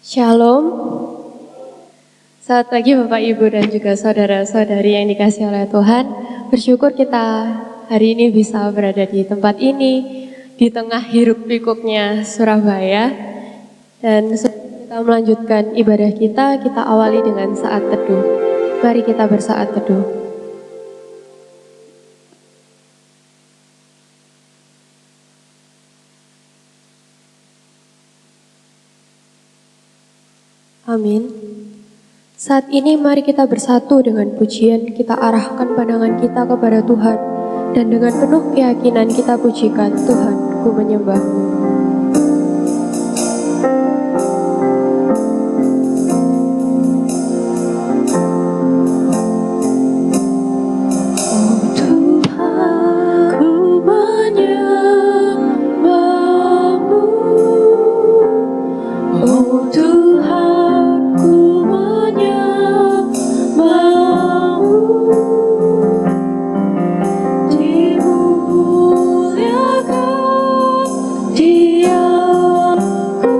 Shalom. Selamat pagi Bapak Ibu dan juga saudara-saudari yang dikasihi oleh Tuhan. Bersyukur kita hari ini bisa berada di tempat ini, di tengah hiruk pikuknya Surabaya. Dan sebelum kita melanjutkan ibadah kita awali dengan saat teduh. Mari kita bersaat teduh. Amin. Saat ini mari kita bersatu dengan pujian, kita arahkan pandangan kita kepada Tuhan, dan dengan penuh keyakinan kita pujikan, Tuhan, ku menyembah-Mu. Dia ku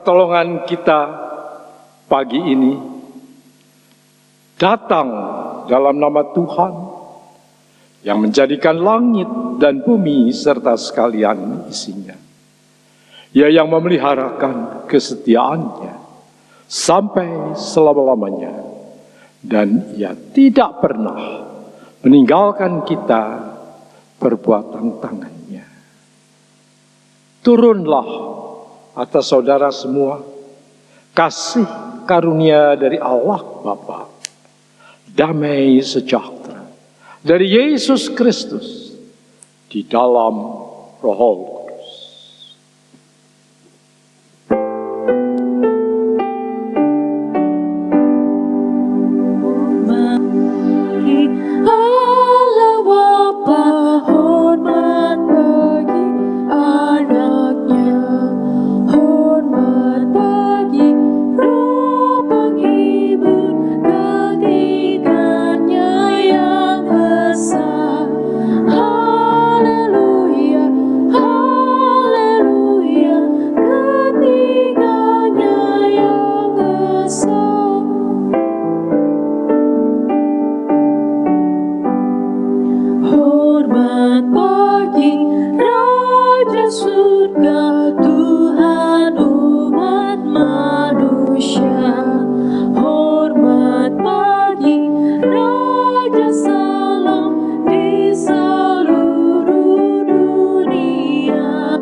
pertolongan kita pagi ini datang dalam nama Tuhan yang menjadikan langit dan bumi serta sekalian isinya. Ia yang memeliharakan kesetiaannya sampai selama-lamanya, dan Ia tidak pernah meninggalkan kita perbuatan tangannya. Turunlah atas saudara semua kasih karunia dari Allah Bapa, damai sejahtera dari Yesus Kristus di dalam Roh Kudus. Allah Bapa, hormat bagi anaknya, hormat bagi Roh penghibur ketiganya yang esa. Haleluya, haleluya, ketiganya yang esa. Hormat bagi Raja Surga, Tuhan umat manusia. Hormat bagi Raja Salam di seluruh dunia.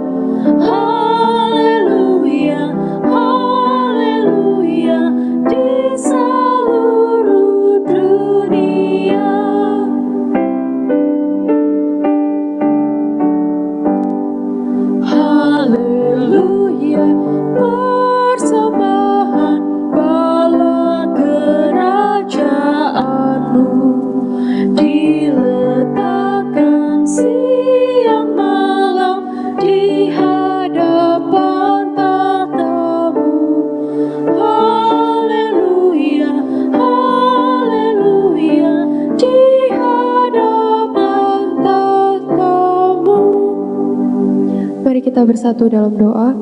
Haleluya, haleluya, di seluruh dunia. Haleluya, persembahan bala kerajaanmu diletakkan siang malam di hadapan tahtamu. Haleluya, haleluya, di hadapan tahtamu. Mari kita bersatu dalam doa.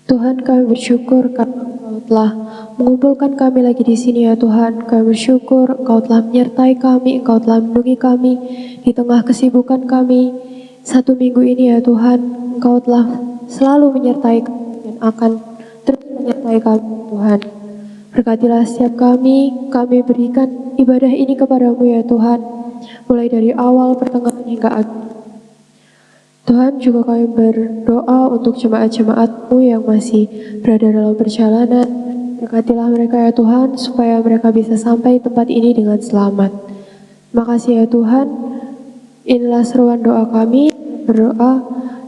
Tuhan, kami bersyukur karena Engkau telah mengumpulkan kami lagi di sini ya Tuhan. Kami bersyukur Engkau telah menyertai kami, Engkau telah melindungi kami di tengah kesibukan kami. Satu minggu ini ya Tuhan, Engkau telah selalu menyertai kami dan akan terus menyertai kami Tuhan. Berkatilah setiap kami berikan ibadah ini kepadamu ya Tuhan, mulai dari awal, pertengahan hingga akhir. Tuhan, juga kami berdoa untuk jemaat-jemaat-Mu yang masih berada dalam perjalanan. Berkatilah mereka ya Tuhan, supaya mereka bisa sampai tempat ini dengan selamat. Terima kasih ya Tuhan. Inilah seruan doa kami, berdoa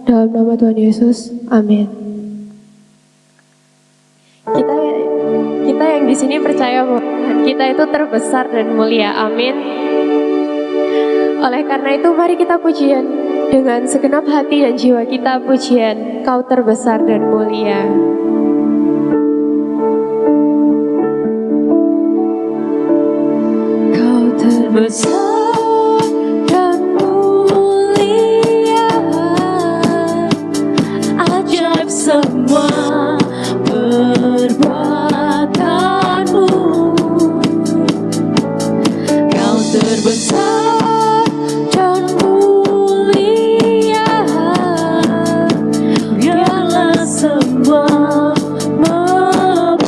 dalam nama Tuhan Yesus. Amin. Kita yang di sini percaya bahwa Tuhan kita itu terbesar dan mulia. Amin. Oleh karena itu, mari kita pujian dengan segenap hati dan jiwa kita, pujian Kau terbesar dan mulia. Kau terbesar dan mulia, ajaib semua perbuatanmu. Kau terbesar dan mulia, biarlah semua memuji-Mu.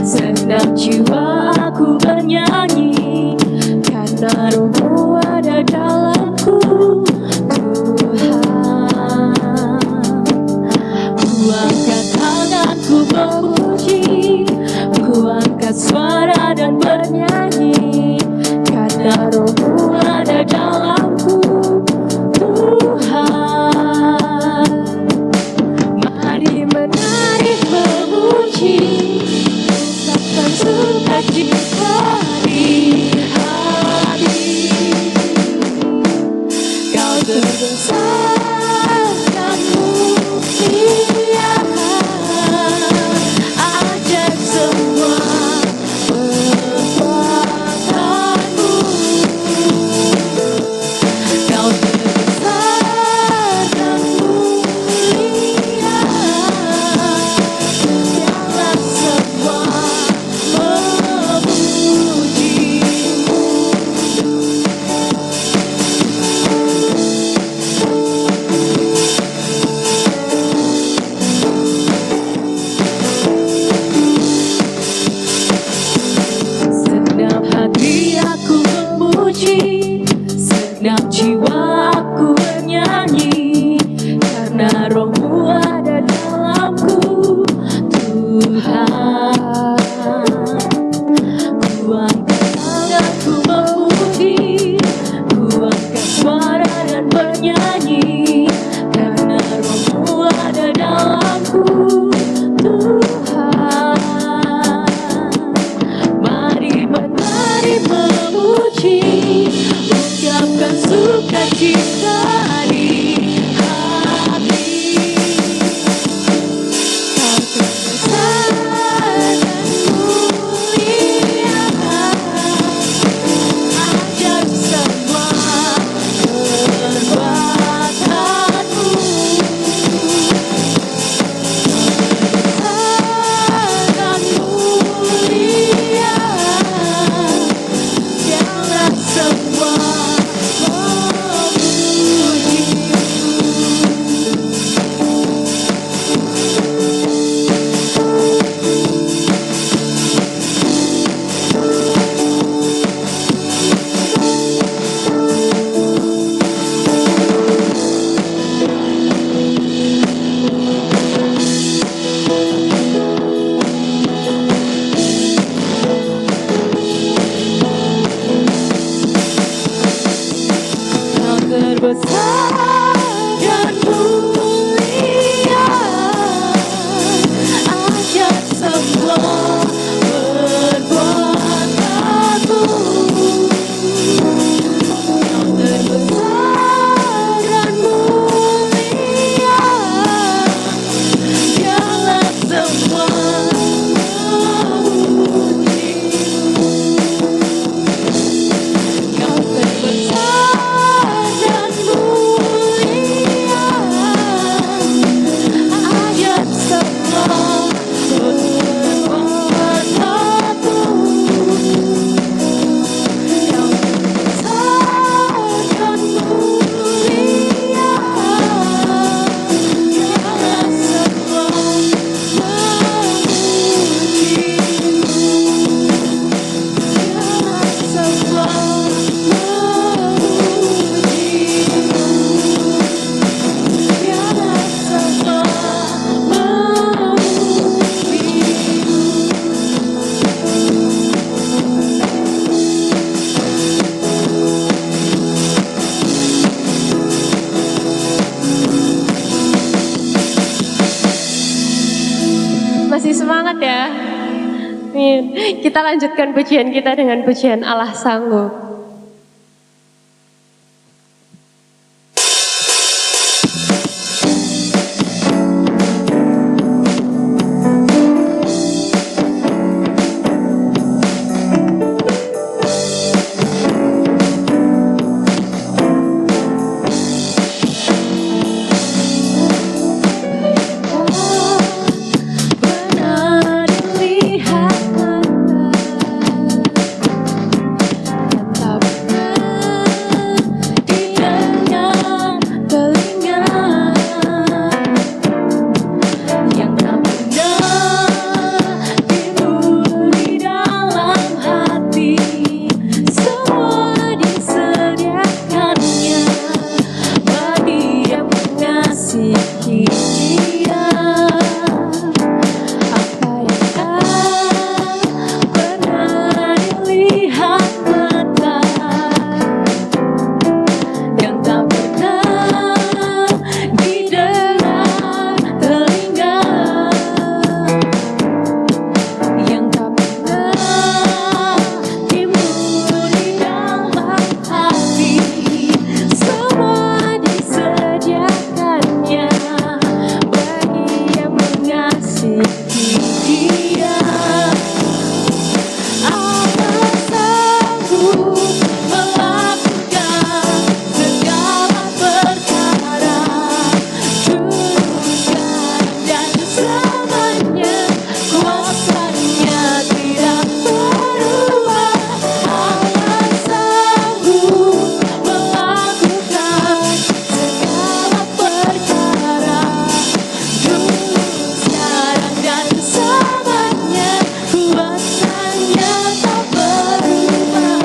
Senang jiwa aku bernyanyi, karena Roh-Mu ada dalamku, Tuhan. Ku angkat tanganku memuji, ku angkat suara dan bernyanyi, karena Roh-Mu ada dalamku, memuji, ucapkan sukacita di hati. Kau terbesar dan mulia, ajaib semua perbuatanmu. Kau terbesar dan mulia, biarlah semua memuji-Mu. Segenap hati aku memuji, segenap jiwa aku bernyanyi, karena Roh-Mu ada dalamku, Tuhan. Ku angkat tanganku memuji, ku angkat suara dan bernyanyi, karena Roh-Mu ada dalamku, Tuhan. Mari menari memuji, ucapkan sukacita di hati. Kau terbesar dan mulia, ajaib semua perbuatanmu. Dan mulia, biarlah semua Kau terbesar dan mulia, ajaib semua perbuatanmu. Kau terbesar dan mulia, biarlah semua memuji-Mu. Kau terbesar dan mulia, ajaib semua perbuatanmu. Kau terbesar dan mulia, biarlah semua memuji-Mu. Biarlah semua Masih semangat ya? Amin. Kita lanjutkan pujian kita dengan pujian Allah Sanggup. benar dilihat mata, selamanya, kuasanya tidak berubah. Allah sanggup melakukan segala perkara, dulu, sekarang, dan selamanya, kuasanya tak berubah.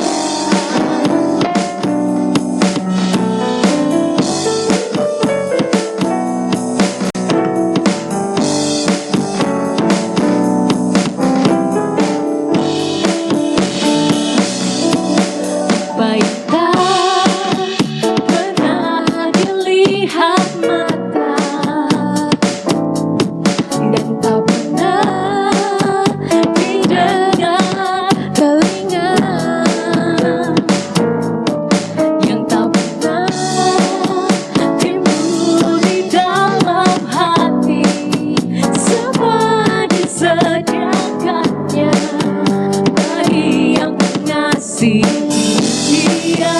Baik tak pernah dilihat mata, dan tak pernah didengar telinga, yang tak pernah timbul di dalam hati, semua disediakannya bagi yang mengasihi Dia.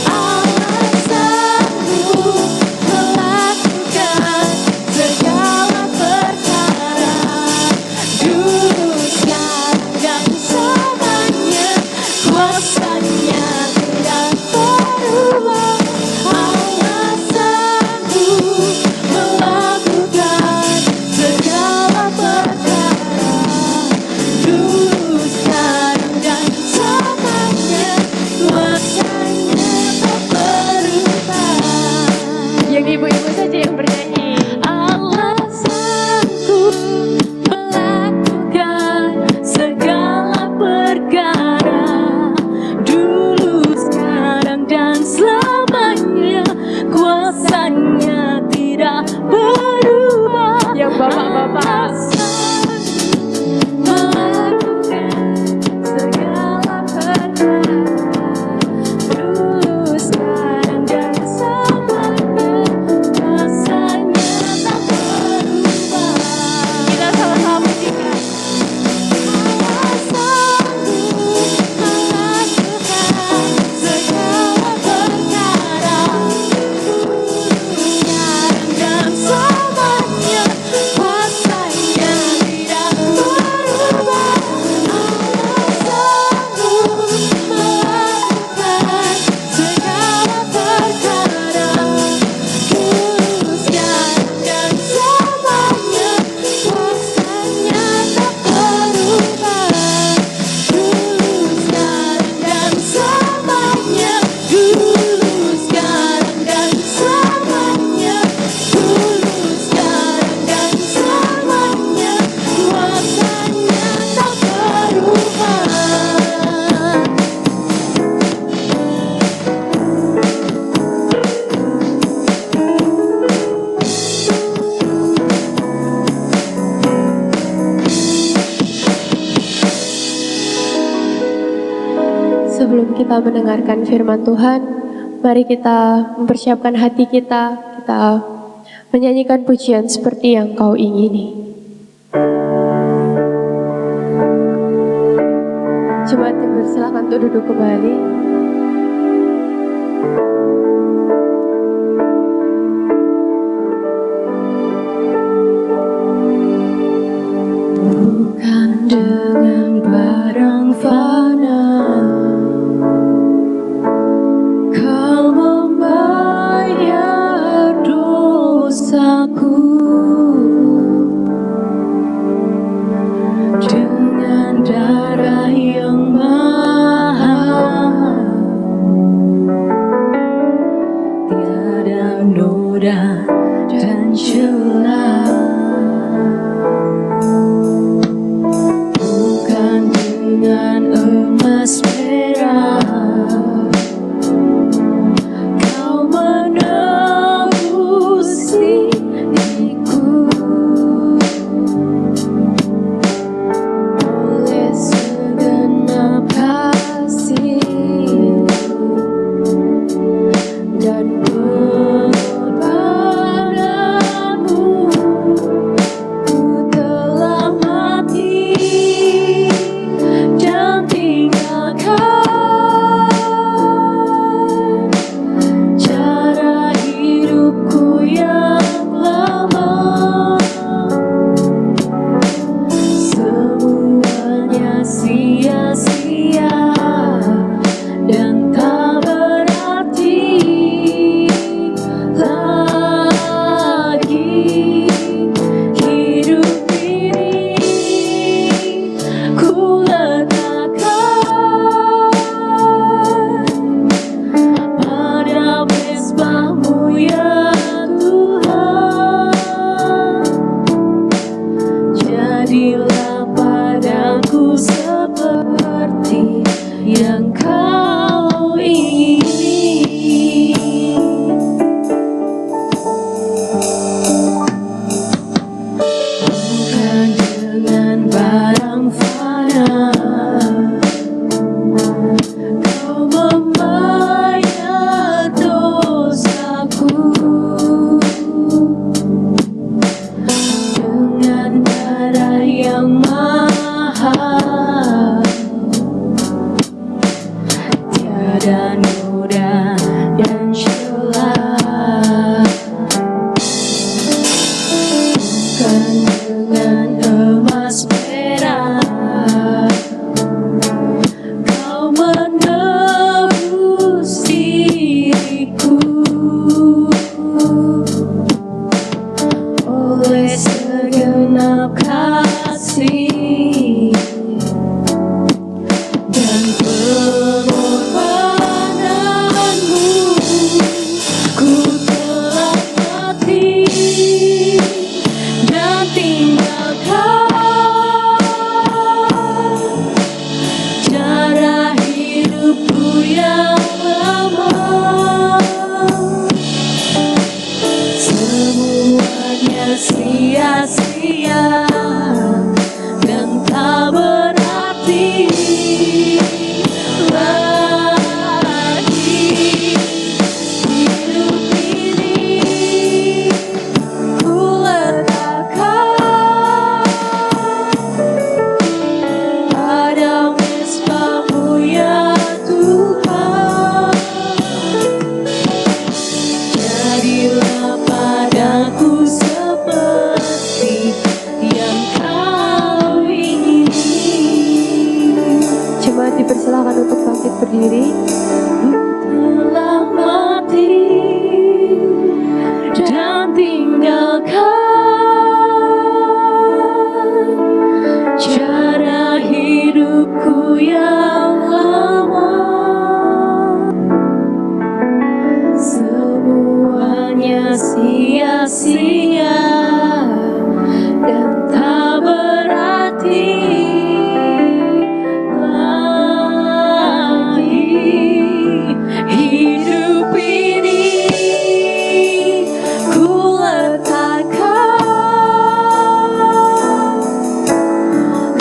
Allah sanggup melakukan segala perkara, dulu, sekarang, dan selamanya, kuasanya tidak berubah. Allah sanggup melakukan segala perkara, dulu, sekarang, dan selamanya, kuasanya tak berubah. Yang ibu-ibu saja yang bernyanyi. Allah sanggup melakukan segala perkara, dulu, sekarang, dan selamanya, kuasanya tidak berubah. Yang bapak-bapak. Allah sanggup melakukan segala perkara, dulu, sekarang, dan selamanya, kuasanya tak berubah. Kita sama-sama pujikan. Allah sanggup melakukan segala perkara, dulu, sekarang, dan selamanya, kuasanya tidak berubah. Allah sanggup melakukan segala perkara, dulu, sekarang, dan selamanya, kuasanya tak berubah. Dulu, sekarang, dan selamanya, dulu, sekarang, dan selamanya, dulu, sekarang, dan selamanya, kuasanya tak berubah. Sebelum kita mendengarkan firman Tuhan, mari kita mempersiapkan hati kita menyanyikan pujian seperti yang Kau ingini. Jemaat yang bersilakan untuk duduk kembali. Bukan dengan barang fana Kau membayar dosaku, dengan darah yang mahal barang fana. Kau membayar dosaku dengan darah yang mahal. Tiada noda dan celah, bukan dengan emas perak. Kau menebus diriku oleh segenap kasih dan pengorbananmu. Ku telah mati dan tinggalkan cara hidupku yang lama. Semuanya sia-sia dan tak berarti lagi. Hidup ini ku letakkan pada mezbah-Mu ya Tuhan. Jadilah padaku seperti yang Kau ingini. Jemaat dipersilakan untuk bangkit berdiri. Telah mati dan tinggalkan cara hidupku yang lama. Semuanya sia-sia dan tak berarti lagi. Hidup ini ku letakkan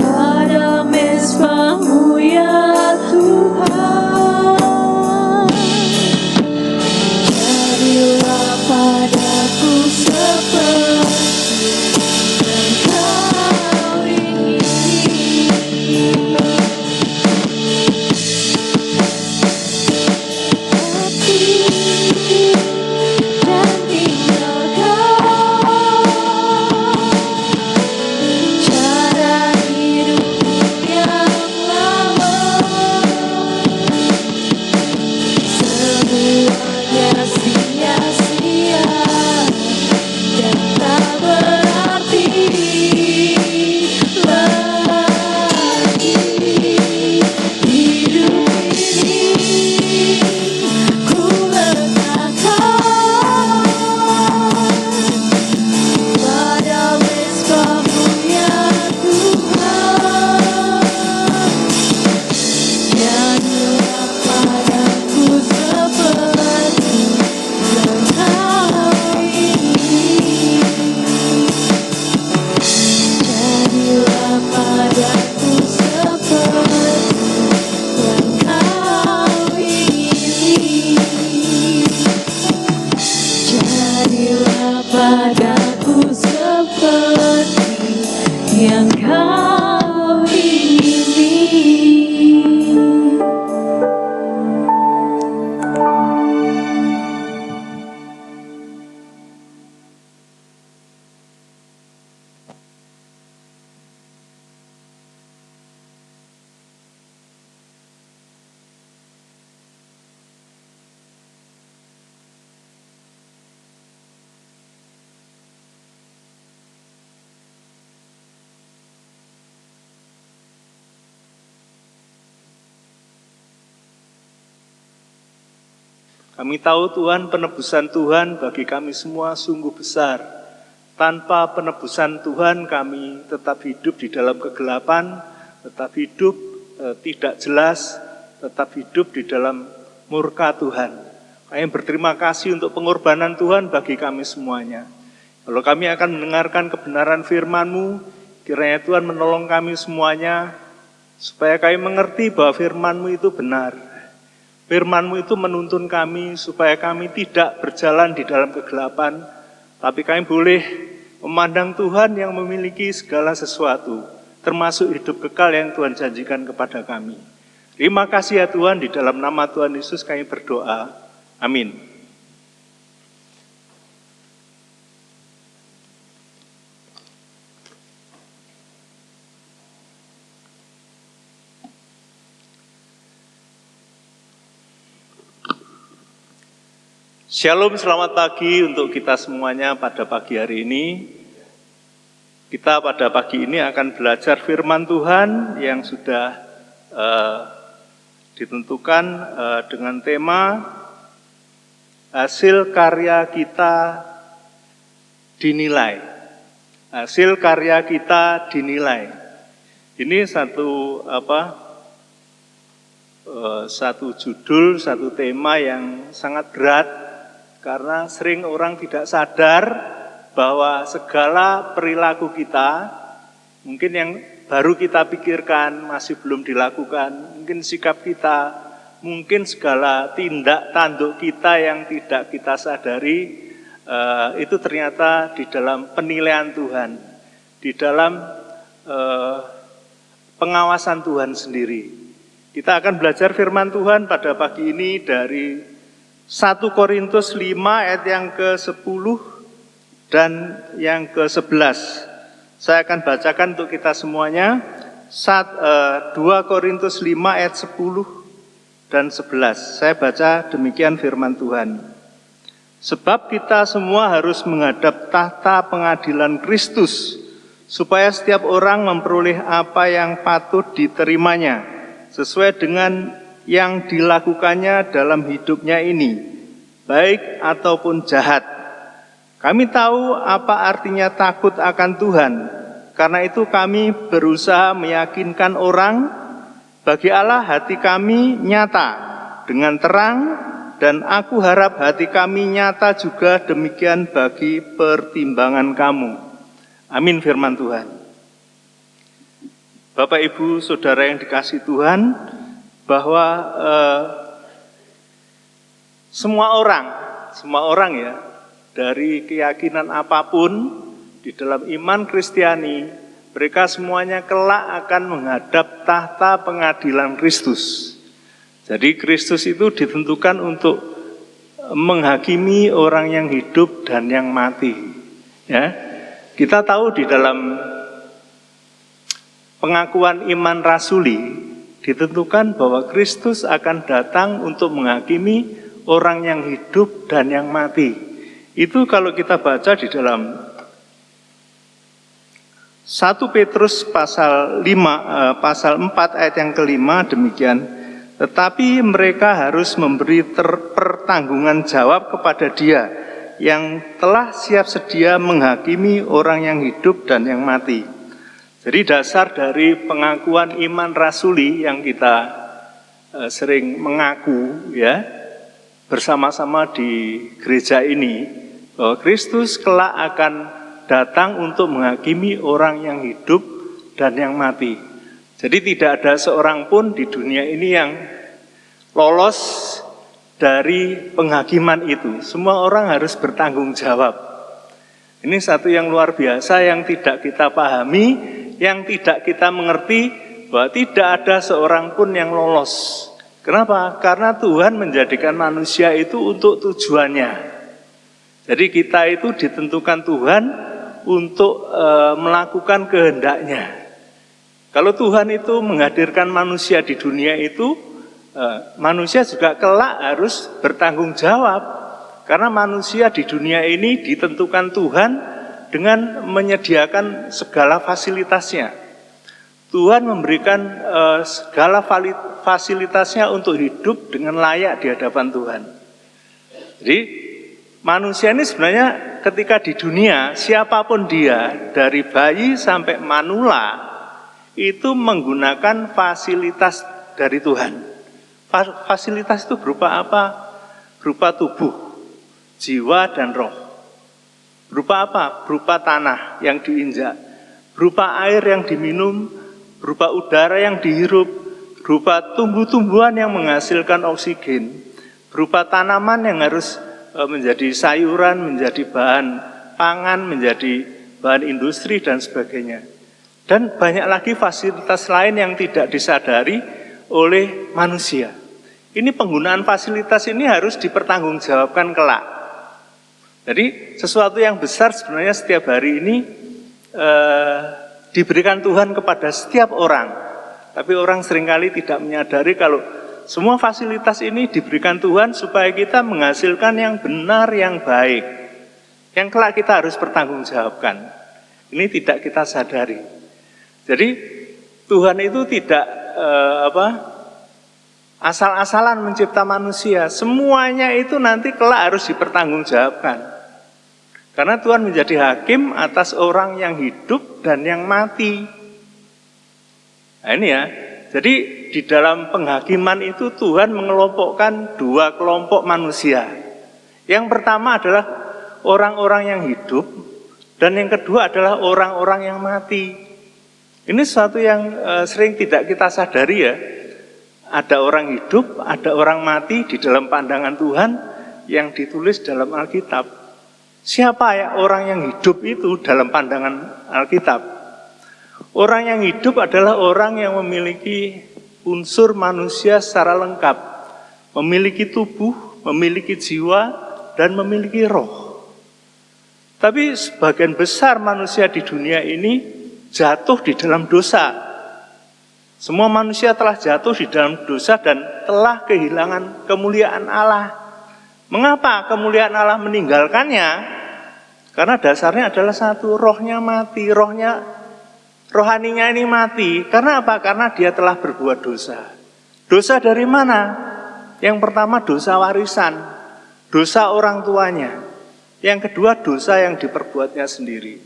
pada mezbah-Mu ya Tuhan. Jadilah padaku seperti yang Kau ingini. Mati dan tinggalkan cara hidupku yang lama. Semuanya sia-sia dan tak berarti lagi. Hidup ini ku letakkan pada mezbah-Mu ya Tuhan. Jadilah padaku seperti yang Kau ingini. Jadilah padaku seperti yang Kau ingini. Jadilah padaku seperti yang Kau ingini. Kami tahu Tuhan, penebusan Tuhan bagi kami semua sungguh besar. Tanpa penebusan Tuhan kami tetap hidup di dalam kegelapan, tetap hidup tidak jelas, tetap hidup di dalam murka Tuhan. Kami berterima kasih untuk pengorbanan Tuhan bagi kami semuanya. Kalau kami akan mendengarkan kebenaran firman-Mu Kiranya Tuhan menolong kami semuanya, supaya kami mengerti bahwa firman-Mu itu benar. Firman-Mu itu menuntun kami, supaya kami tidak berjalan di dalam kegelapan, tapi kami boleh memandang Tuhan yang memiliki segala sesuatu, termasuk hidup kekal yang Tuhan janjikan kepada kami. Terima kasih ya Tuhan, di dalam nama Tuhan Yesus kami berdoa. Amin. Shalom, selamat pagi untuk kita semuanya pada pagi hari ini. Kita pada pagi ini akan belajar firman Tuhan yang sudah ditentukan dengan tema hasil karya kita dinilai. Hasil karya kita dinilai. Ini satu judul, satu tema yang sangat berat. Karena sering orang tidak sadar bahwa segala perilaku kita, mungkin yang baru kita pikirkan masih belum dilakukan, mungkin sikap kita, mungkin segala tindak tanduk kita yang tidak kita sadari, itu ternyata di dalam penilaian Tuhan, di dalam pengawasan Tuhan sendiri. Kita akan belajar firman Tuhan pada pagi ini dari 1 Korintus 5 ayat yang ke-10 dan yang ke-11. Saya akan bacakan untuk kita semuanya. 2 Korintus 5 ayat 10 dan 11. Saya baca demikian firman Tuhan. Sebab kita semua harus menghadap tahta pengadilan Kristus, supaya setiap orang memperoleh apa yang patut diterimanya, sesuai dengan yang dilakukannya dalam hidupnya ini, baik ataupun jahat. Kami tahu apa artinya takut akan Tuhan, karena itu kami berusaha meyakinkan orang. Bagi Allah hati kami nyata dengan terang, dan aku harap hati kami nyata juga demikian bagi pertimbangan kamu. Amin firman Tuhan. Bapak, Ibu, Saudara yang dikasihi Tuhan, bahwa semua orang ya, dari keyakinan apapun di dalam iman Kristiani, mereka semuanya kelak akan menghadap tahta pengadilan Kristus. Jadi Kristus itu ditentukan untuk menghakimi orang yang hidup dan yang mati. Ya, kita tahu di dalam pengakuan iman rasuli ditentukan bahwa Kristus akan datang untuk menghakimi orang yang hidup dan yang mati. Itu kalau kita baca di dalam 1 Petrus pasal 4 ayat yang kelima demikian. Tetapi mereka harus memberi pertanggungan jawab kepada Dia yang telah siap sedia menghakimi orang yang hidup dan yang mati. Jadi dasar dari pengakuan iman rasuli yang kita sering mengaku ya bersama-sama di gereja ini, bahwa Kristus kelak akan datang untuk menghakimi orang yang hidup dan yang mati. Jadi tidak ada seorang pun di dunia ini yang lolos dari penghakiman itu. Semua orang harus bertanggung jawab. Ini satu yang luar biasa yang tidak kita pahami, yang tidak kita mengerti, bahwa tidak ada seorang pun yang lolos. Kenapa? Karena Tuhan menjadikan manusia itu untuk tujuannya. Jadi kita itu ditentukan Tuhan untuk melakukan kehendaknya. Kalau Tuhan itu menghadirkan manusia di dunia itu, manusia juga kelak harus bertanggung jawab. Karena manusia di dunia ini ditentukan Tuhan dengan menyediakan segala fasilitasnya. Tuhan memberikan segala fasilitasnya untuk hidup dengan layak di hadapan Tuhan. Jadi manusia ini sebenarnya ketika di dunia, siapapun dia, dari bayi sampai manula, itu menggunakan fasilitas dari Tuhan. Fasilitas itu berupa apa? Berupa tubuh, jiwa dan roh. Berupa apa? Berupa tanah yang diinjak. berupa air yang diminum, berupa udara yang dihirup, berupa tumbuh-tumbuhan yang menghasilkan oksigen, berupa tanaman yang harus menjadi sayuran, menjadi bahan pangan, menjadi bahan industri dan sebagainya. Dan banyak lagi fasilitas lain yang tidak disadari oleh manusia. Ini penggunaan fasilitas ini harus dipertanggungjawabkan kelak. Jadi sesuatu yang besar sebenarnya setiap hari ini diberikan Tuhan kepada setiap orang. Tapi orang seringkali tidak menyadari kalau semua fasilitas ini diberikan Tuhan supaya kita menghasilkan yang benar, yang baik. Yang kelak kita harus pertanggungjawabkan. Ini tidak kita sadari. Jadi Tuhan itu tidak asal-asalan mencipta manusia. Semuanya itu nanti kelak harus dipertanggungjawabkan. Karena Tuhan menjadi hakim atas orang yang hidup dan yang mati. Nah ini ya. Jadi di dalam penghakiman itu Tuhan mengelompokkan dua kelompok manusia. Yang pertama adalah orang-orang yang hidup. Dan yang kedua adalah orang-orang yang mati. Ini sesuatu yang sering tidak kita sadari ya. Ada orang hidup, ada orang mati di dalam pandangan Tuhan yang ditulis dalam Alkitab. Siapa ya orang yang hidup itu dalam pandangan Alkitab? Orang yang hidup adalah orang yang memiliki unsur manusia secara lengkap. Memiliki tubuh, memiliki jiwa, dan memiliki roh. Tapi sebagian besar manusia di dunia ini jatuh di dalam dosa. Semua manusia telah jatuh di dalam dosa dan telah kehilangan kemuliaan Allah. Mengapa kemuliaan Allah meninggalkannya? Karena dasarnya adalah satu, rohnya mati, rohaninya ini mati. Karena apa? Karena dia telah berbuat dosa. Dosa dari mana? Yang pertama dosa warisan, dosa orang tuanya. Yang kedua dosa yang diperbuatnya sendiri.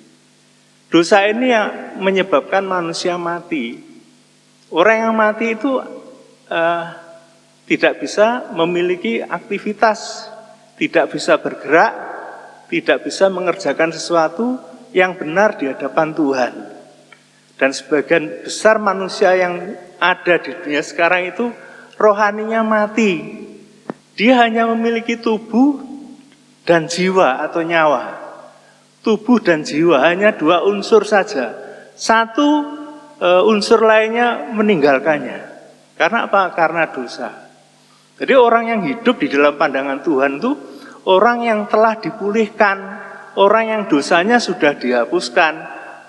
Dosa ini yang menyebabkan manusia mati. Orang yang mati itu tidak bisa memiliki aktivitas, tidak bisa bergerak, tidak bisa mengerjakan sesuatu yang benar di hadapan Tuhan. Dan sebagian besar manusia yang ada di dunia sekarang itu rohaninya mati. Dia hanya memiliki tubuh dan jiwa atau nyawa. Tubuh dan jiwa hanya dua unsur saja. Satu unsur lainnya meninggalkannya. Karena apa? Karena dosa. Jadi orang yang hidup di dalam pandangan Tuhan itu orang yang telah dipulihkan, orang yang dosanya sudah dihapuskan,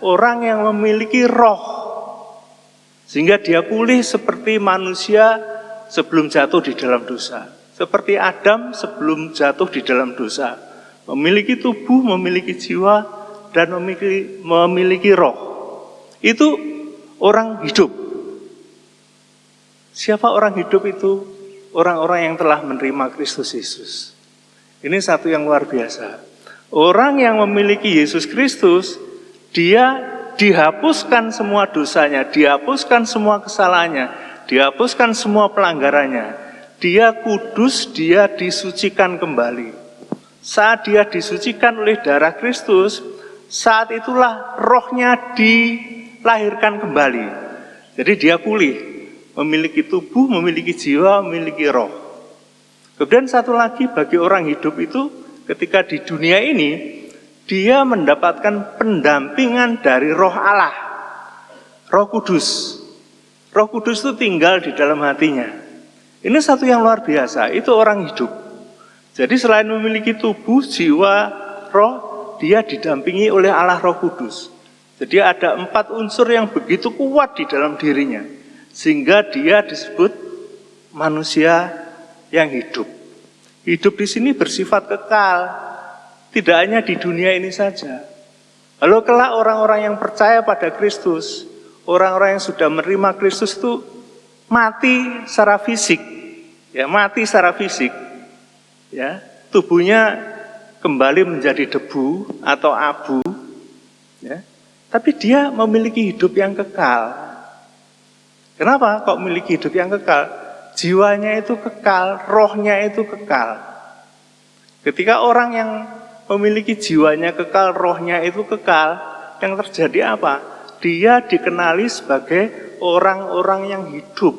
orang yang memiliki roh. Sehingga dia pulih seperti manusia sebelum jatuh di dalam dosa. Seperti Adam sebelum jatuh di dalam dosa. Memiliki tubuh, memiliki jiwa, dan memiliki roh. Itu orang hidup. Siapa orang hidup itu? Orang-orang yang telah menerima Kristus Yesus. Ini satu yang luar biasa. Orang yang memiliki Yesus Kristus, dia dihapuskan semua dosanya, dihapuskan semua kesalahannya, dihapuskan semua pelanggarannya. Dia kudus, dia disucikan kembali. Saat dia disucikan oleh darah Kristus, saat itulah rohnya dilahirkan kembali. Jadi dia pulih, memiliki tubuh, memiliki jiwa, memiliki roh. Kemudian satu lagi bagi orang hidup itu, ketika di dunia ini, dia mendapatkan pendampingan dari roh Allah, Roh Kudus. Roh Kudus itu tinggal di dalam hatinya. Ini satu yang luar biasa, itu orang hidup. Jadi selain memiliki tubuh, jiwa, roh, dia didampingi oleh Allah Roh Kudus. Jadi ada 4 unsur yang begitu kuat di dalam dirinya. Sehingga dia disebut manusia yang hidup. Hidup di sini bersifat kekal. Tidak hanya di dunia ini saja. Lalu kelak orang-orang yang percaya pada Kristus, orang-orang yang sudah menerima Kristus itu mati secara fisik. Ya, mati secara fisik. Ya, tubuhnya kembali menjadi debu atau abu. Ya. Tapi dia memiliki hidup yang kekal. Kenapa kok memiliki hidup yang kekal? Jiwanya itu kekal, rohnya itu kekal. Ketika orang yang memiliki jiwanya kekal, rohnya itu kekal, yang terjadi apa? Dia dikenali sebagai orang-orang yang hidup.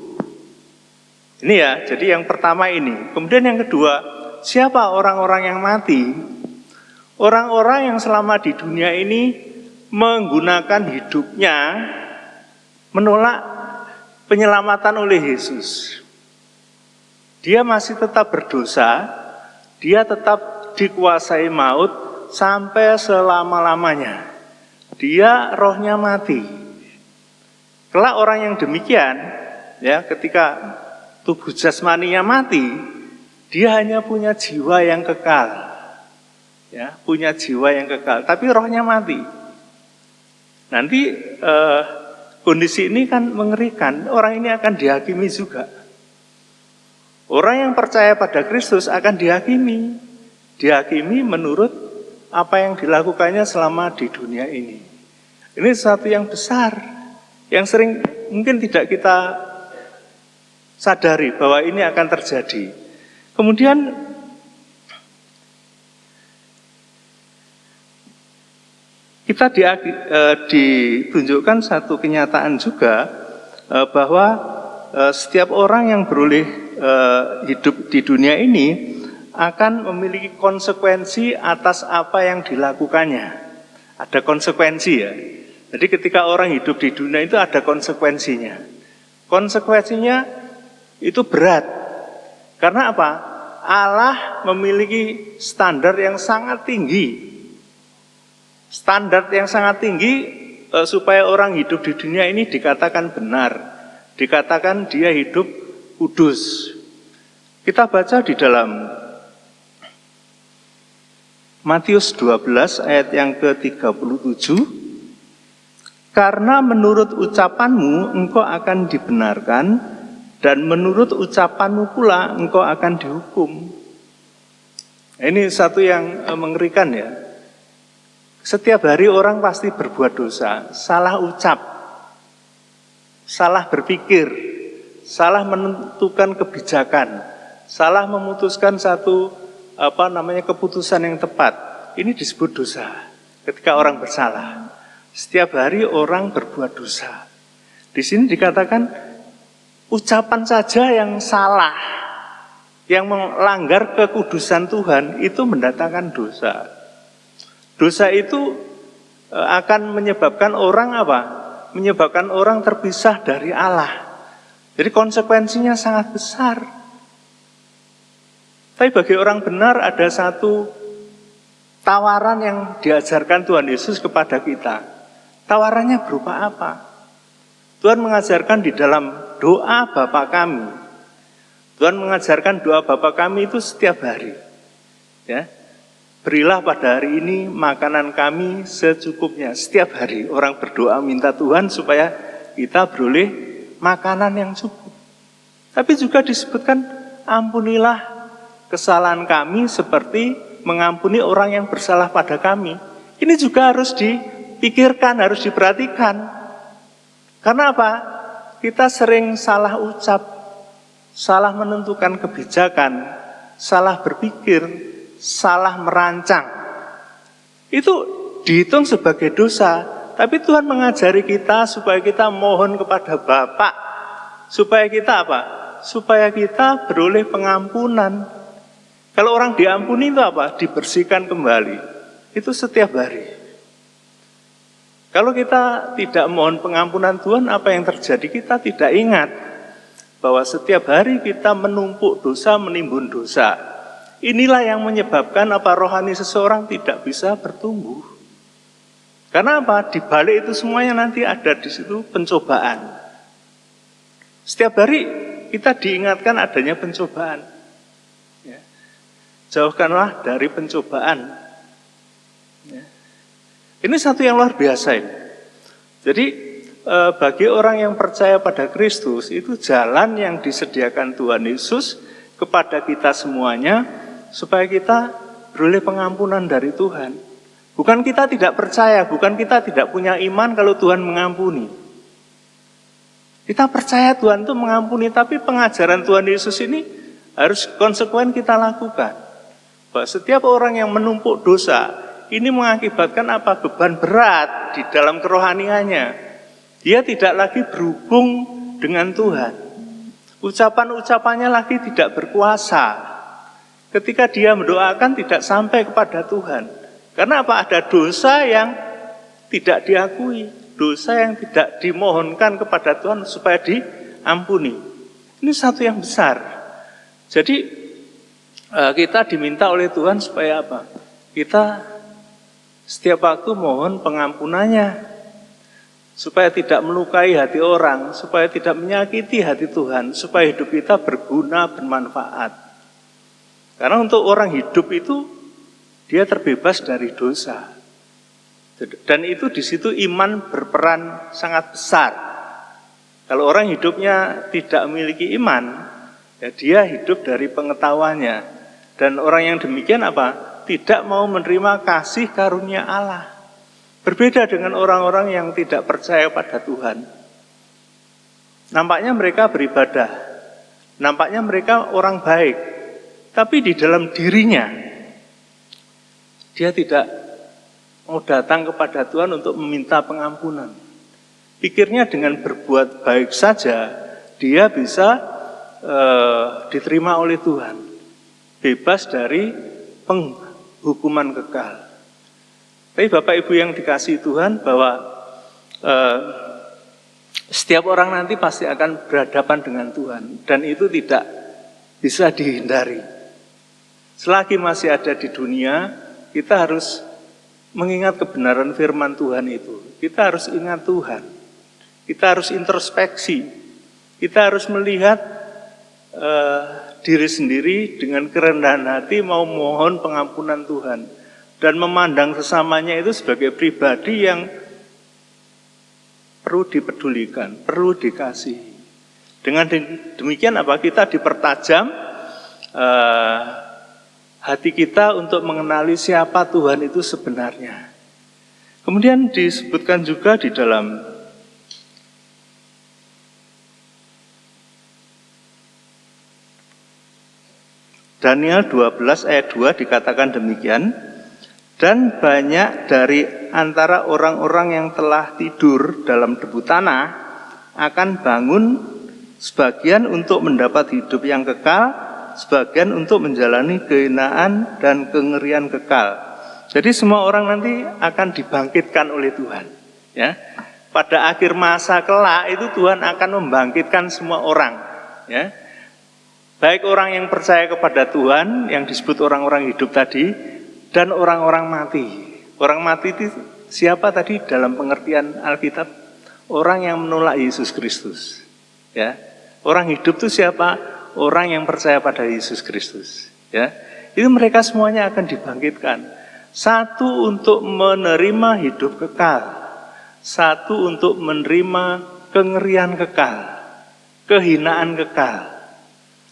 Ini ya, jadi yang pertama ini. Kemudian yang kedua, siapa orang-orang yang mati? Orang-orang yang selama di dunia ini menggunakan hidupnya menolak penyelamatan oleh Yesus. Dia masih tetap berdosa, dia tetap dikuasai maut sampai selama-lamanya. Dia rohnya mati. Kelak orang yang demikian, ya, ketika tubuh jasmaninya mati, dia hanya punya jiwa yang kekal. Ya, punya jiwa yang kekal, tapi rohnya mati. Nanti kondisi ini kan mengerikan, orang ini akan dihakimi juga. Orang yang percaya pada Kristus akan dihakimi menurut apa yang dilakukannya selama di dunia ini. Ini sesuatu yang besar, yang sering mungkin tidak kita sadari bahwa ini akan terjadi. Kemudian kita ditunjukkan satu kenyataan juga bahwa setiap orang yang beroleh hidup di dunia ini akan memiliki konsekuensi atas apa yang dilakukannya. Ada konsekuensi ya. Jadi ketika orang hidup di dunia itu ada konsekuensinya. Konsekuensinya itu berat. Karena apa? Allah memiliki standar yang sangat tinggi. Standar yang sangat tinggi supaya orang hidup di dunia ini dikatakan benar. Dikatakan dia hidup kudus. Kita baca di dalam Matius 12 ayat yang ke-37. Karena menurut ucapanmu engkau akan dibenarkan, dan menurut ucapanmu pula engkau akan dihukum. Ini satu yang mengerikan ya. Setiap hari orang pasti berbuat dosa, salah ucap, salah berpikir, salah menentukan kebijakan, salah memutuskan satu keputusan yang tepat. Ini disebut dosa ketika orang bersalah. Setiap hari orang berbuat dosa. Di sini dikatakan ucapan saja yang salah, yang melanggar kekudusan Tuhan itu mendatangkan dosa. Dosa itu akan menyebabkan orang apa? Menyebabkan orang terpisah dari Allah. Jadi konsekuensinya sangat besar. Tapi bagi orang benar ada satu tawaran yang diajarkan Tuhan Yesus kepada kita. Tawarannya berupa apa? Tuhan mengajarkan di dalam doa Bapa kami. Tuhan mengajarkan doa Bapa kami itu setiap hari. Ya. Berilah pada hari ini makanan kami secukupnya. Setiap hari orang berdoa minta Tuhan supaya kita beroleh makanan yang cukup. Tapi juga disebutkan ampunilah kesalahan kami seperti mengampuni orang yang bersalah pada kami. Ini juga harus dipikirkan, harus diperhatikan. Karena apa? Kita sering salah ucap, salah menentukan kebijakan, salah berpikir, salah merancang. Itu dihitung sebagai dosa. Tapi Tuhan mengajari kita supaya kita mohon kepada Bapa. Supaya kita apa? Supaya kita beroleh pengampunan. Kalau orang diampuni itu apa? Dibersihkan kembali. Itu setiap hari. Kalau kita tidak mohon pengampunan Tuhan, apa yang terjadi? Kita tidak ingat bahwa setiap hari kita menumpuk dosa, menimbun dosa. Inilah yang menyebabkan apa rohani seseorang tidak bisa bertumbuh. Karena apa? Di balik itu semuanya nanti ada di situ pencobaan. Setiap hari kita diingatkan adanya pencobaan. Ya. Jauhkanlah dari pencobaan. Ya. Ini satu yang luar biasa ini. Jadi bagi orang yang percaya pada Kristus itu jalan yang disediakan Tuhan Yesus kepada kita semuanya supaya kita beroleh pengampunan dari Tuhan. Bukan kita tidak percaya, bukan kita tidak punya iman kalau Tuhan mengampuni. Kita percaya Tuhan itu mengampuni, tapi pengajaran Tuhan Yesus ini harus konsekuen kita lakukan. Bahwa setiap orang yang menumpuk dosa ini mengakibatkan apa? Beban berat di dalam kerohaniannya. Dia tidak lagi berhubung dengan Tuhan. Ucapan-ucapannya lagi tidak berkuasa. Ketika dia mendoakan tidak sampai kepada Tuhan. Karena apa? Ada dosa yang tidak diakui. Dosa yang tidak dimohonkan kepada Tuhan supaya diampuni. Ini satu yang besar. Jadi kita diminta oleh Tuhan supaya apa? Kita setiap waktu mohon pengampunannya. Supaya tidak melukai hati orang, supaya tidak menyakiti hati Tuhan, supaya hidup kita berguna, bermanfaat. Karena untuk orang hidup itu, dia terbebas dari dosa. Dan itu di situ iman berperan sangat besar. Kalau orang hidupnya tidak memiliki iman, ya dia hidup dari pengetahuannya. Dan orang yang demikian apa? Tidak mau menerima kasih karunia Allah. Berbeda dengan orang-orang yang tidak percaya pada Tuhan. Nampaknya mereka beribadah, nampaknya mereka orang baik, tapi di dalam dirinya, dia tidak mau datang kepada Tuhan untuk meminta pengampunan. Pikirnya dengan berbuat baik saja, dia bisa diterima oleh Tuhan, bebas dari penghukuman kekal. Tapi Bapak Ibu yang dikasihi Tuhan, bahwa setiap orang nanti pasti akan berhadapan dengan Tuhan. Dan itu tidak bisa dihindari. Selagi masih ada di dunia, kita harus mengingat kebenaran firman Tuhan itu. Kita harus ingat Tuhan. Kita harus introspeksi. Kita harus melihat diri sendiri dengan kerendahan hati mau mohon pengampunan Tuhan. Dan memandang sesamanya itu sebagai pribadi yang perlu dipedulikan, perlu dikasihi. Dengan demikian apa? Kita dipertajam hati kita untuk mengenali siapa Tuhan itu sebenarnya. Kemudian disebutkan juga di dalam Daniel 12 ayat 2 dikatakan demikian. Dan banyak dari antara orang-orang yang telah tidur dalam debu tanah akan bangun, sebagian untuk mendapat hidup yang kekal, sebagian untuk menjalani kehinaan dan kengerian kekal. Jadi semua orang nanti akan dibangkitkan oleh Tuhan. Ya, pada akhir masa kelak itu Tuhan akan membangkitkan semua orang. Ya, baik orang yang percaya kepada Tuhan, yang disebut orang-orang hidup tadi, dan orang-orang mati. Orang mati itu siapa tadi dalam pengertian Alkitab? Orang yang menolak Yesus Kristus. Ya, orang hidup itu siapa? Orang yang percaya pada Yesus Kristus. Ya, itu mereka semuanya akan dibangkitkan. Satu untuk menerima hidup kekal, satu untuk menerima kengerian kekal, kehinaan kekal.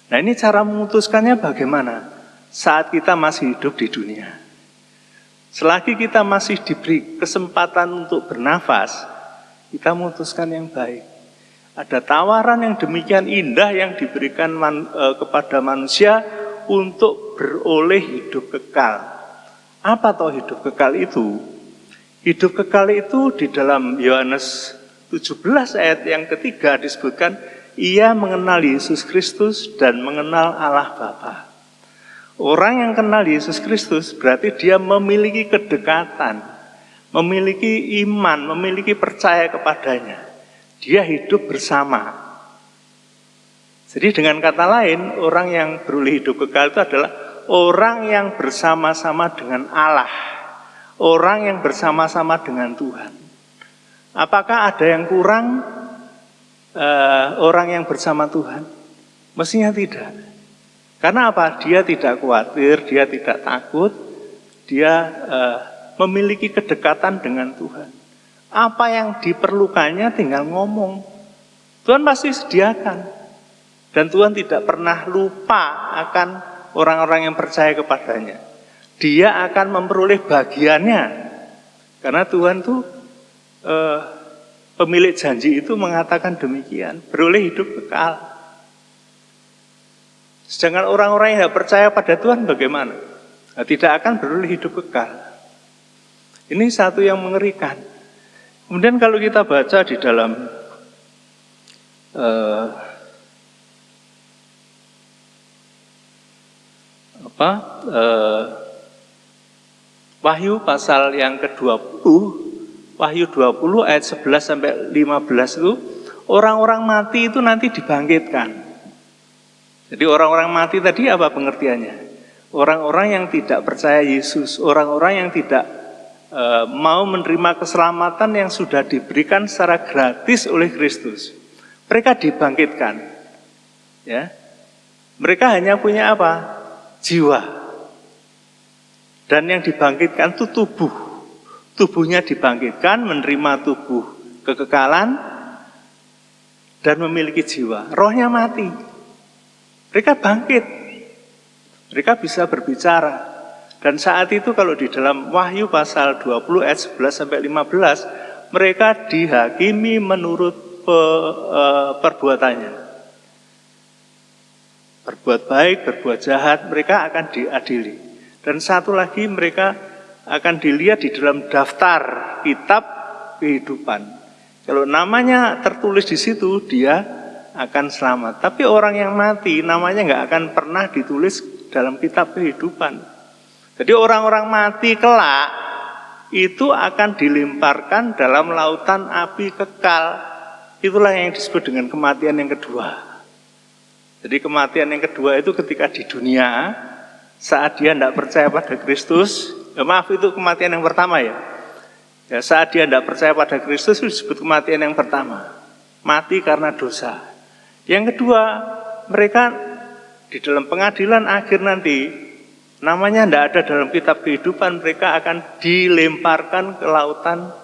Nah, ini cara memutuskannya bagaimana? Saat kita masih hidup di dunia. Selagi kita masih diberi kesempatan untuk bernafas, kita memutuskan yang baik. Ada tawaran yang demikian indah yang diberikan kepada manusia untuk beroleh hidup kekal. Apa toh hidup kekal itu? Hidup kekal itu di dalam Yohanes 17 ayat yang ketiga disebutkan, ia mengenal Yesus Kristus dan mengenal Allah Bapa. Orang yang kenal Yesus Kristus berarti dia memiliki kedekatan, memiliki iman, memiliki percaya kepadanya. Dia hidup bersama. Jadi dengan kata lain, orang yang beroleh hidup kekal itu adalah orang yang bersama-sama dengan Allah. Orang yang bersama-sama dengan Tuhan. Apakah ada yang kurang orang yang bersama Tuhan? Mestinya tidak. Karena apa? Dia tidak khawatir, dia tidak takut, dia memiliki kedekatan dengan Tuhan. Apa yang diperlukannya tinggal ngomong. Tuhan pasti sediakan. Dan Tuhan tidak pernah lupa akan orang-orang yang percaya kepadanya. Dia akan memperoleh bagiannya. Karena Tuhan tuh pemilik janji itu mengatakan demikian. Beroleh hidup kekal. Sedangkan orang-orang yang tidak percaya pada Tuhan bagaimana? Nah, tidak akan beroleh hidup kekal. Ini satu yang mengerikan. Kemudian kalau kita baca di dalam Wahyu pasal yang ke-20, Wahyu 20 ayat 11 sampai 15 itu, orang-orang mati itu nanti dibangkitkan. Jadi orang-orang mati tadi apa pengertiannya? Orang-orang yang tidak percaya Yesus, orang-orang yang tidak mau menerima keselamatan yang sudah diberikan secara gratis oleh Kristus. Mereka dibangkitkan. Ya. Mereka hanya punya apa? Jiwa. Dan yang dibangkitkan itu tubuh. Tubuhnya dibangkitkan, menerima tubuh kekekalan, dan memiliki jiwa. Rohnya mati. Mereka bangkit. Mereka bisa berbicara. Dan saat itu kalau di dalam Wahyu pasal 20 ayat 11 sampai 15, mereka dihakimi menurut perbuatannya. Berbuat baik, berbuat jahat, mereka akan diadili. Dan satu lagi, mereka akan dilihat di dalam daftar kitab kehidupan. Kalau namanya tertulis di situ, dia akan selamat. Tapi orang yang mati, namanya nggak akan pernah ditulis dalam kitab kehidupan. Jadi orang-orang mati kelak itu akan dilemparkan dalam lautan api kekal. Itulah yang disebut dengan kematian yang kedua. Jadi kematian yang kedua itu ketika di dunia, saat dia tidak percaya pada Kristus, maaf itu kematian yang pertama ya. Ya, saat dia tidak percaya pada Kristus itu disebut kematian yang pertama. Mati karena dosa. Yang kedua, mereka di dalam pengadilan akhir nanti, namanya tidak ada dalam kitab kehidupan, mereka akan dilemparkan ke lautan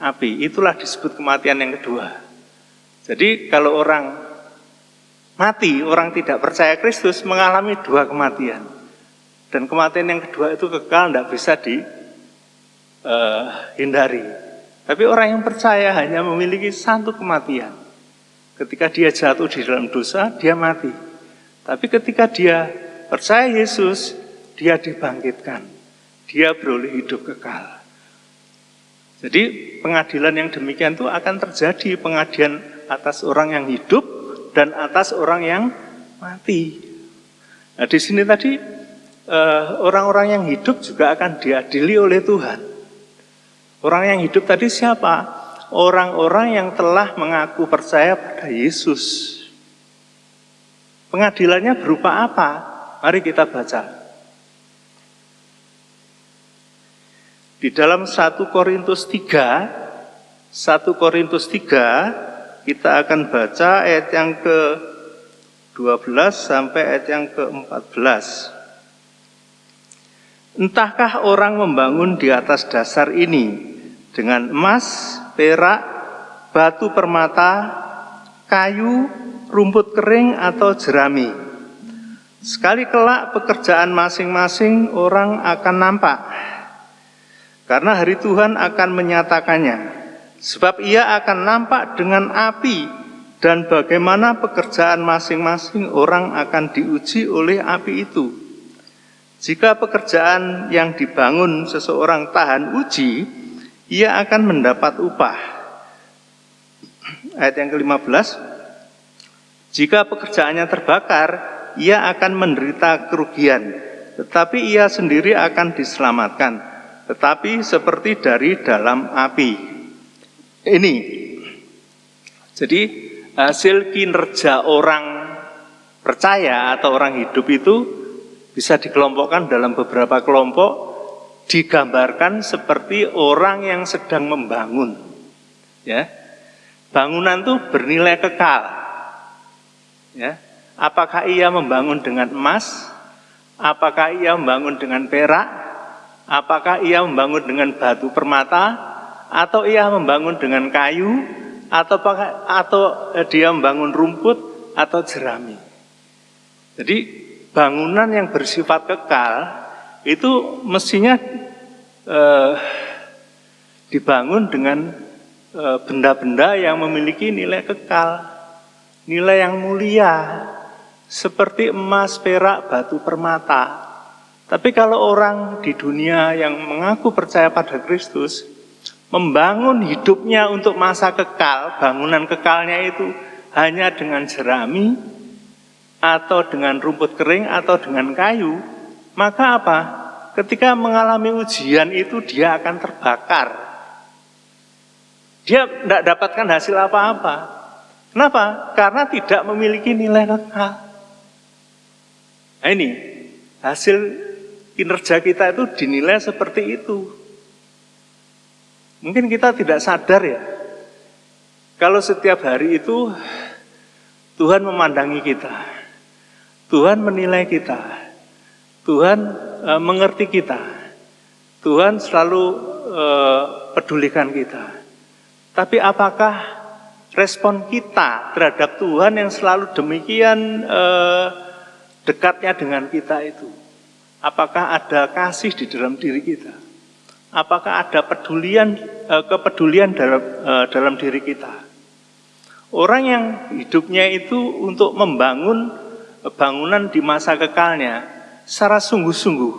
api. Itulah disebut kematian yang kedua. Jadi kalau orang mati, orang tidak percaya Kristus mengalami dua kematian. Dan kematian yang kedua itu kekal, tidak bisa dihindari. Tapi orang yang percaya hanya memiliki satu kematian. Ketika dia jatuh di dalam dosa, dia mati. Tapi ketika dia percaya Yesus, dia dibangkitkan. Dia beroleh hidup kekal. Jadi pengadilan yang demikian itu akan terjadi, pengadilan atas orang yang hidup dan atas orang yang mati. Nah di sini tadi orang-orang yang hidup juga akan diadili oleh Tuhan. Orang yang hidup tadi siapa? Orang-orang yang telah mengaku percaya pada Yesus. Pengadilannya berupa apa? Mari kita baca. Di dalam 1 Korintus 3, kita akan baca ayat yang ke-12 sampai ayat yang ke-14. Entahkah orang membangun di atas dasar ini dengan emas, perak, batu permata, kayu, rumput kering atau jerami. Sekali kelak pekerjaan masing-masing orang akan nampak. Karena hari Tuhan akan menyatakannya. Sebab ia akan nampak dengan api dan bagaimana pekerjaan masing-masing orang akan diuji oleh api itu. Jika pekerjaan yang dibangun seseorang tahan uji, ia akan mendapat upah. Ayat yang ke-15, jika pekerjaannya terbakar, ia akan menderita kerugian, tetapi ia sendiri akan diselamatkan, tetapi seperti dari dalam api. Ini, jadi hasil kinerja orang percaya atau orang hidup itu bisa dikelompokkan dalam beberapa kelompok, digambarkan seperti orang yang sedang membangun. Ya, bangunan itu bernilai kekal. Ya, apakah ia membangun dengan emas? Apakah ia membangun dengan perak? Apakah ia membangun dengan batu permata? Atau ia membangun dengan kayu? Atau dia membangun rumput atau jerami? Jadi bangunan yang bersifat kekal itu mestinya dibangun dengan benda-benda yang memiliki nilai kekal, nilai yang mulia, seperti emas, perak, batu permata. Tapi kalau orang di dunia yang mengaku percaya pada Kristus, membangun hidupnya untuk masa kekal, bangunan kekalnya itu hanya dengan jerami atau dengan rumput kering atau dengan kayu, maka apa? Ketika mengalami ujian itu dia akan terbakar. Dia tidak dapatkan hasil apa-apa. Kenapa? Karena tidak memiliki nilai kekal. Nah ini, hasil kinerja kita itu dinilai seperti itu. Mungkin kita tidak sadar ya, kalau setiap hari itu Tuhan memandangi kita, Tuhan menilai kita, Tuhan mengerti kita, Tuhan selalu pedulikan kita. Tapi apakah respon kita terhadap Tuhan yang selalu demikian dekatnya dengan kita itu? Apakah ada kasih di dalam diri kita? Apakah ada kepedulian dalam diri kita? Orang yang hidupnya itu untuk membangun bangunan di masa kekalnya secara sungguh-sungguh,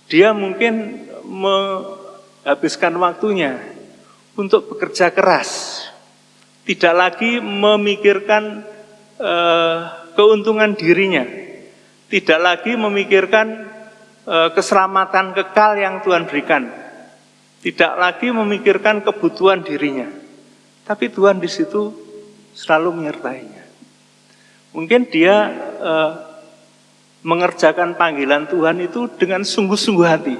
dia mungkin menghabiskan waktunya untuk bekerja keras, tidak lagi memikirkan keuntungan dirinya, tidak lagi memikirkan keselamatan kekal yang Tuhan berikan, tidak lagi memikirkan kebutuhan dirinya, tapi Tuhan di situ selalu menyertainya. Mungkin dia mengerjakan panggilan Tuhan itu dengan sungguh-sungguh hati,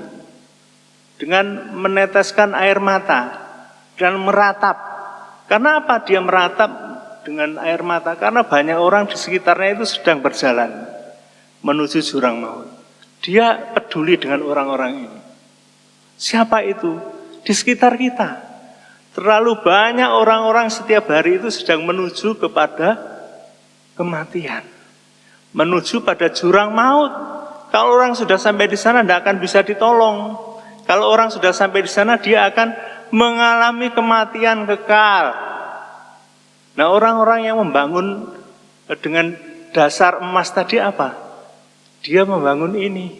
dengan meneteskan air mata dan meratap. Karena apa dia meratap dengan air mata? Karena banyak orang di sekitarnya itu sedang berjalan menuju jurang maut. Dia peduli dengan orang-orang ini. Siapa itu? Di sekitar kita. Terlalu banyak orang-orang setiap hari itu sedang menuju kepada kematian, menuju pada jurang maut. Kalau orang sudah sampai di sana tidak akan bisa ditolong. Kalau orang sudah sampai di sana dia akan mengalami kematian kekal. Nah, orang-orang yang membangun dengan dasar emas tadi apa? Dia membangun ini,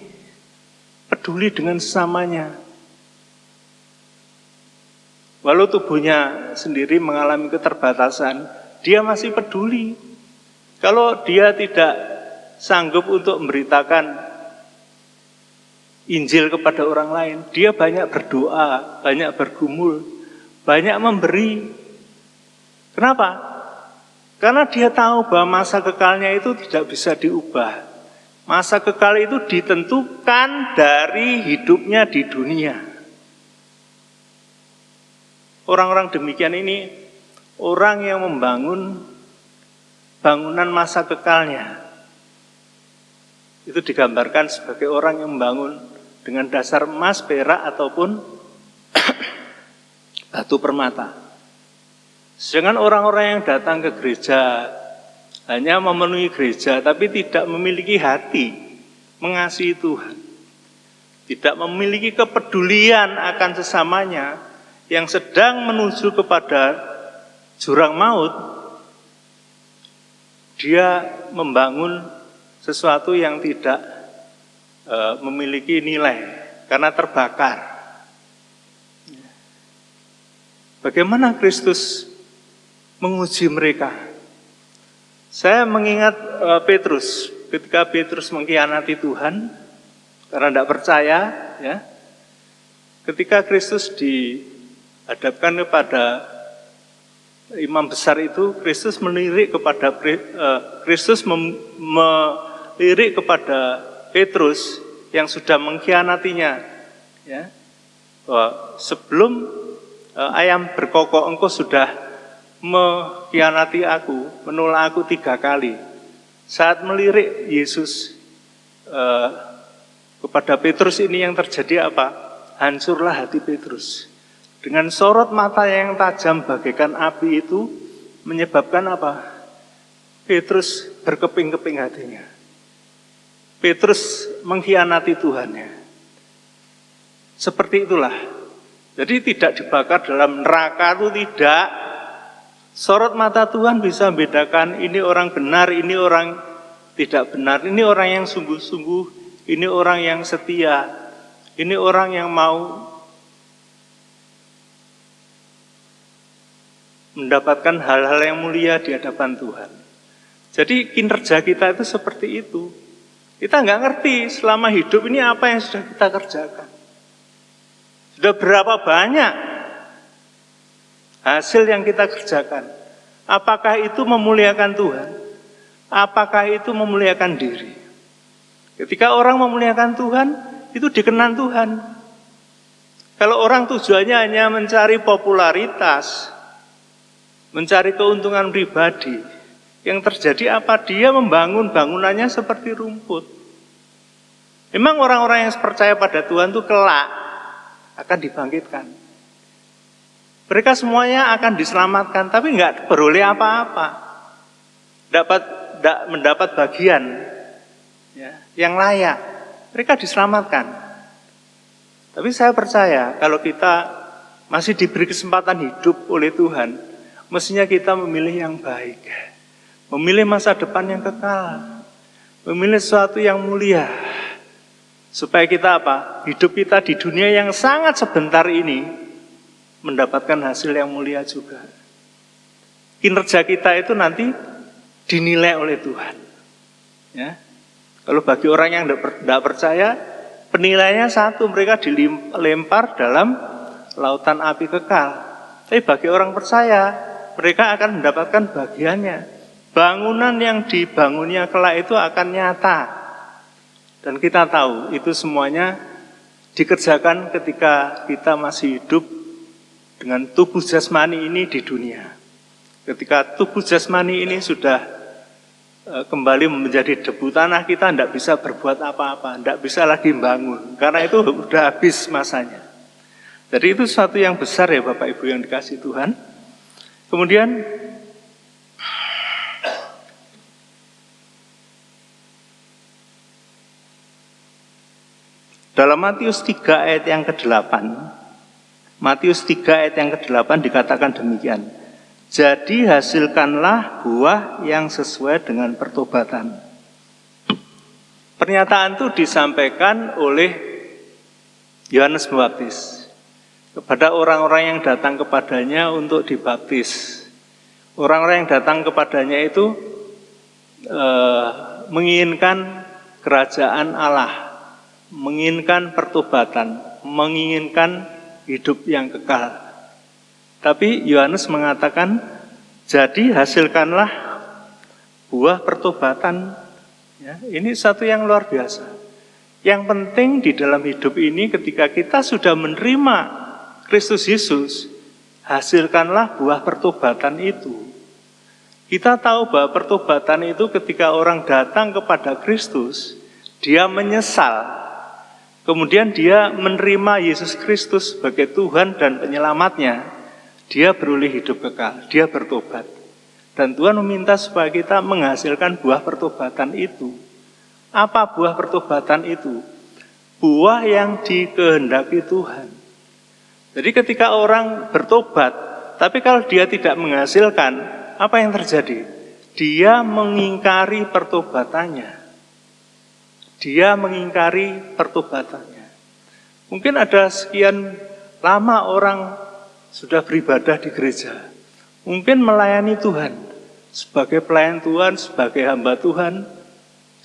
peduli dengan sesamanya. Walau tubuhnya sendiri mengalami keterbatasan, dia masih peduli. Kalau dia tidak sanggup untuk memberitakan Injil kepada orang lain, dia banyak berdoa, banyak bergumul, banyak memberi. Kenapa? Karena dia tahu bahwa masa kekalnya itu tidak bisa diubah. Masa kekal itu ditentukan dari hidupnya di dunia. Orang-orang demikian ini orang yang membangun bangunan masa kekalnya. Itu digambarkan sebagai orang yang membangun dengan dasar emas, perak ataupun batu permata. Sedangkan orang-orang yang datang ke gereja hanya memenuhi gereja tapi tidak memiliki hati mengasihi Tuhan, tidak memiliki kepedulian akan sesamanya yang sedang menuju kepada jurang maut, dia membangun sesuatu yang tidak memiliki nilai karena terbakar. Bagaimana Kristus menguji mereka? Saya mengingat Petrus, ketika Petrus mengkhianati Tuhan karena tidak percaya, ya. Ketika Kristus dihadapkan kepada imam besar itu, Kristus melirik kepada Petrus yang sudah mengkhianatinya, ya. Bahwa sebelum ayam berkokok engkau sudah mengkhianati aku, menolak aku 3 kali. Saat melirik Yesus kepada Petrus ini yang terjadi apa? Hancurlah hati Petrus. Dengan sorot mata yang tajam bagaikan api itu menyebabkan apa? Petrus berkeping-keping hatinya. Petrus mengkhianati Tuhannya. Seperti itulah. Jadi tidak dibakar dalam neraka itu tidak. Sorot mata Tuhan bisa membedakan ini orang benar, ini orang tidak benar, ini orang yang sungguh-sungguh, ini orang yang setia, ini orang yang mau mendapatkan hal-hal yang mulia di hadapan Tuhan. Jadi kinerja kita itu seperti itu. Kita nggak ngerti selama hidup ini apa yang sudah kita kerjakan. Sudah berapa banyak hasil yang kita kerjakan. Apakah itu memuliakan Tuhan? Apakah itu memuliakan diri? Ketika orang memuliakan Tuhan, itu dikenan Tuhan. Kalau orang tujuannya hanya mencari popularitas, mencari keuntungan pribadi, yang terjadi apa? Dia membangun bangunannya seperti rumput. Memang orang-orang yang percaya pada Tuhan itu kelak akan dibangkitkan. Mereka semuanya akan diselamatkan, tapi nggak beroleh apa-apa. Tidak mendapat bagian ya, yang layak. Mereka diselamatkan. Tapi saya percaya kalau kita masih diberi kesempatan hidup oleh Tuhan, mestinya kita memilih yang baik. Memilih masa depan yang kekal. Memilih sesuatu yang mulia. Supaya kita apa? Hidup kita di dunia yang sangat sebentar ini mendapatkan hasil yang mulia juga. Kinerja kita itu nanti dinilai oleh Tuhan. Ya. Kalau bagi orang yang tidak percaya, penilaiannya satu, mereka dilempar dalam lautan api kekal. Tapi bagi orang percaya, mereka akan mendapatkan bagiannya. Bangunan yang dibangunnya kelak itu akan nyata. Dan kita tahu itu semuanya dikerjakan ketika kita masih hidup dengan tubuh jasmani ini di dunia. Ketika tubuh jasmani ini sudah kembali menjadi debu tanah, kita tidak bisa berbuat apa-apa, tidak bisa lagi bangun, karena itu sudah habis masanya. Jadi itu sesuatu yang besar ya Bapak Ibu yang dikasihi Tuhan. Kemudian dalam Matius 3 ayat yang ke-8, Matius 3 ayat yang ke-8 dikatakan demikian. Jadi hasilkanlah buah yang sesuai dengan pertobatan. Pernyataan itu disampaikan oleh Yohanes Pembaptis kepada orang-orang yang datang kepadanya untuk dibaptis. Orang-orang yang datang kepadanya itu menginginkan kerajaan Allah, menginginkan pertobatan, menginginkan hidup yang kekal. Tapi Yohanes mengatakan, jadi hasilkanlah buah pertobatan. Ya, ini satu yang luar biasa. Yang penting di dalam hidup ini ketika kita sudah menerima Kristus Yesus, hasilkanlah buah pertobatan itu. Kita tahu bahwa pertobatan itu ketika orang datang kepada Kristus, dia menyesal. Kemudian dia menerima Yesus Kristus sebagai Tuhan dan penyelamatnya. Dia beroleh hidup kekal, dia bertobat. Dan Tuhan meminta supaya kita menghasilkan buah pertobatan itu. Apa buah pertobatan itu? Buah yang dikehendaki Tuhan. Jadi ketika orang bertobat, tapi kalau dia tidak menghasilkan, apa yang terjadi? Dia mengingkari pertobatannya. Dia mengingkari pertobatannya. Mungkin ada sekian lama orang sudah beribadah di gereja. Mungkin melayani Tuhan. Sebagai pelayan Tuhan, sebagai hamba Tuhan.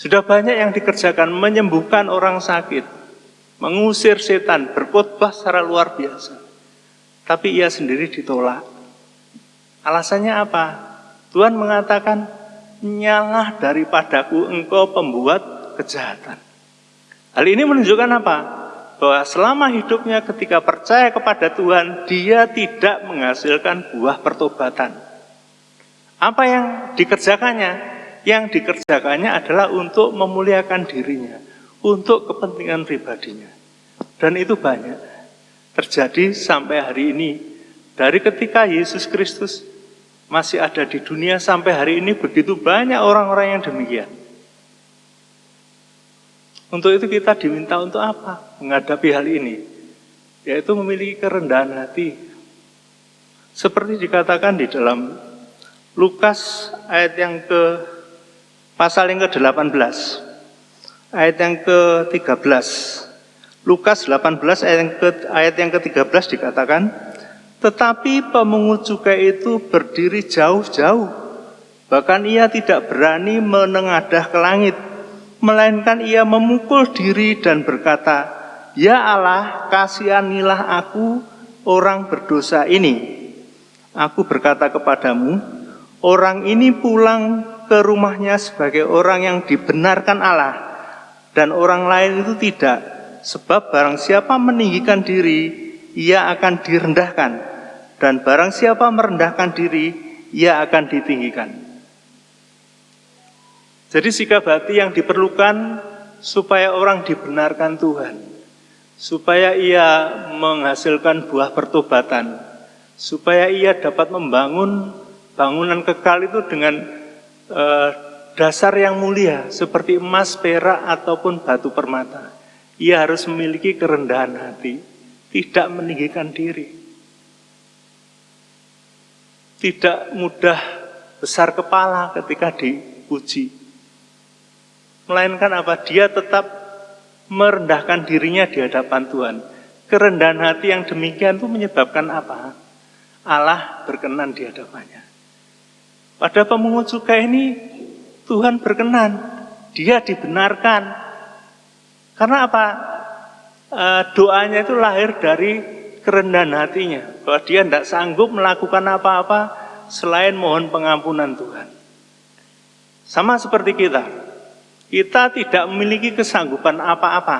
Sudah banyak yang dikerjakan, menyembuhkan orang sakit, mengusir setan, berkhotbah secara luar biasa. Tapi ia sendiri ditolak. Alasannya apa? Tuhan mengatakan, nyalah daripadaku engkau pembuat kejahatan. Hal ini menunjukkan apa? Bahwa selama hidupnya ketika percaya kepada Tuhan, dia tidak menghasilkan buah pertobatan. Apa yang dikerjakannya? Yang dikerjakannya adalah untuk memuliakan dirinya, untuk kepentingan pribadinya. Dan itu banyak terjadi sampai hari ini. Dari ketika Yesus Kristus masih ada di dunia sampai hari ini, begitu banyak orang-orang yang demikian. Untuk itu kita diminta untuk apa? Menghadapi hal ini, yaitu memiliki kerendahan hati. Seperti dikatakan di dalam Lukas ayat yang pasal yang ke-18, ayat yang ke-13. Lukas 18 ayat yang ke-13 dikatakan, Tetapi pemungut cukai itu berdiri jauh-jauh. Bahkan ia tidak berani menengadah ke langit, melainkan ia memukul diri dan berkata, "Ya Allah, kasihanilah aku, orang berdosa ini." Aku berkata kepadamu, orang ini pulang ke rumahnya sebagai orang yang dibenarkan Allah, dan orang lain itu tidak. Sebab barang siapa meninggikan diri, ia akan direndahkan, dan barang siapa merendahkan diri, ia akan ditinggikan. Jadi sikap hati yang diperlukan supaya orang dibenarkan Tuhan, supaya ia menghasilkan buah pertobatan, supaya ia dapat membangun bangunan kekal itu dengan dasar yang mulia seperti emas, perak ataupun batu permata. Ia harus memiliki kerendahan hati, tidak meninggikan diri, tidak mudah besar kepala ketika dipuji, melainkan apa? Dia tetap merendahkan dirinya di hadapan Tuhan. Kerendahan hati yang demikian itu menyebabkan apa? Allah berkenan di hadapannya. Pada pemungut cukai ini Tuhan berkenan, dia dibenarkan. Karena apa? Doanya itu lahir dari kerendahan hatinya, bahwa dia tidak sanggup melakukan apa-apa selain mohon pengampunan Tuhan. Sama seperti kita tidak memiliki kesanggupan apa-apa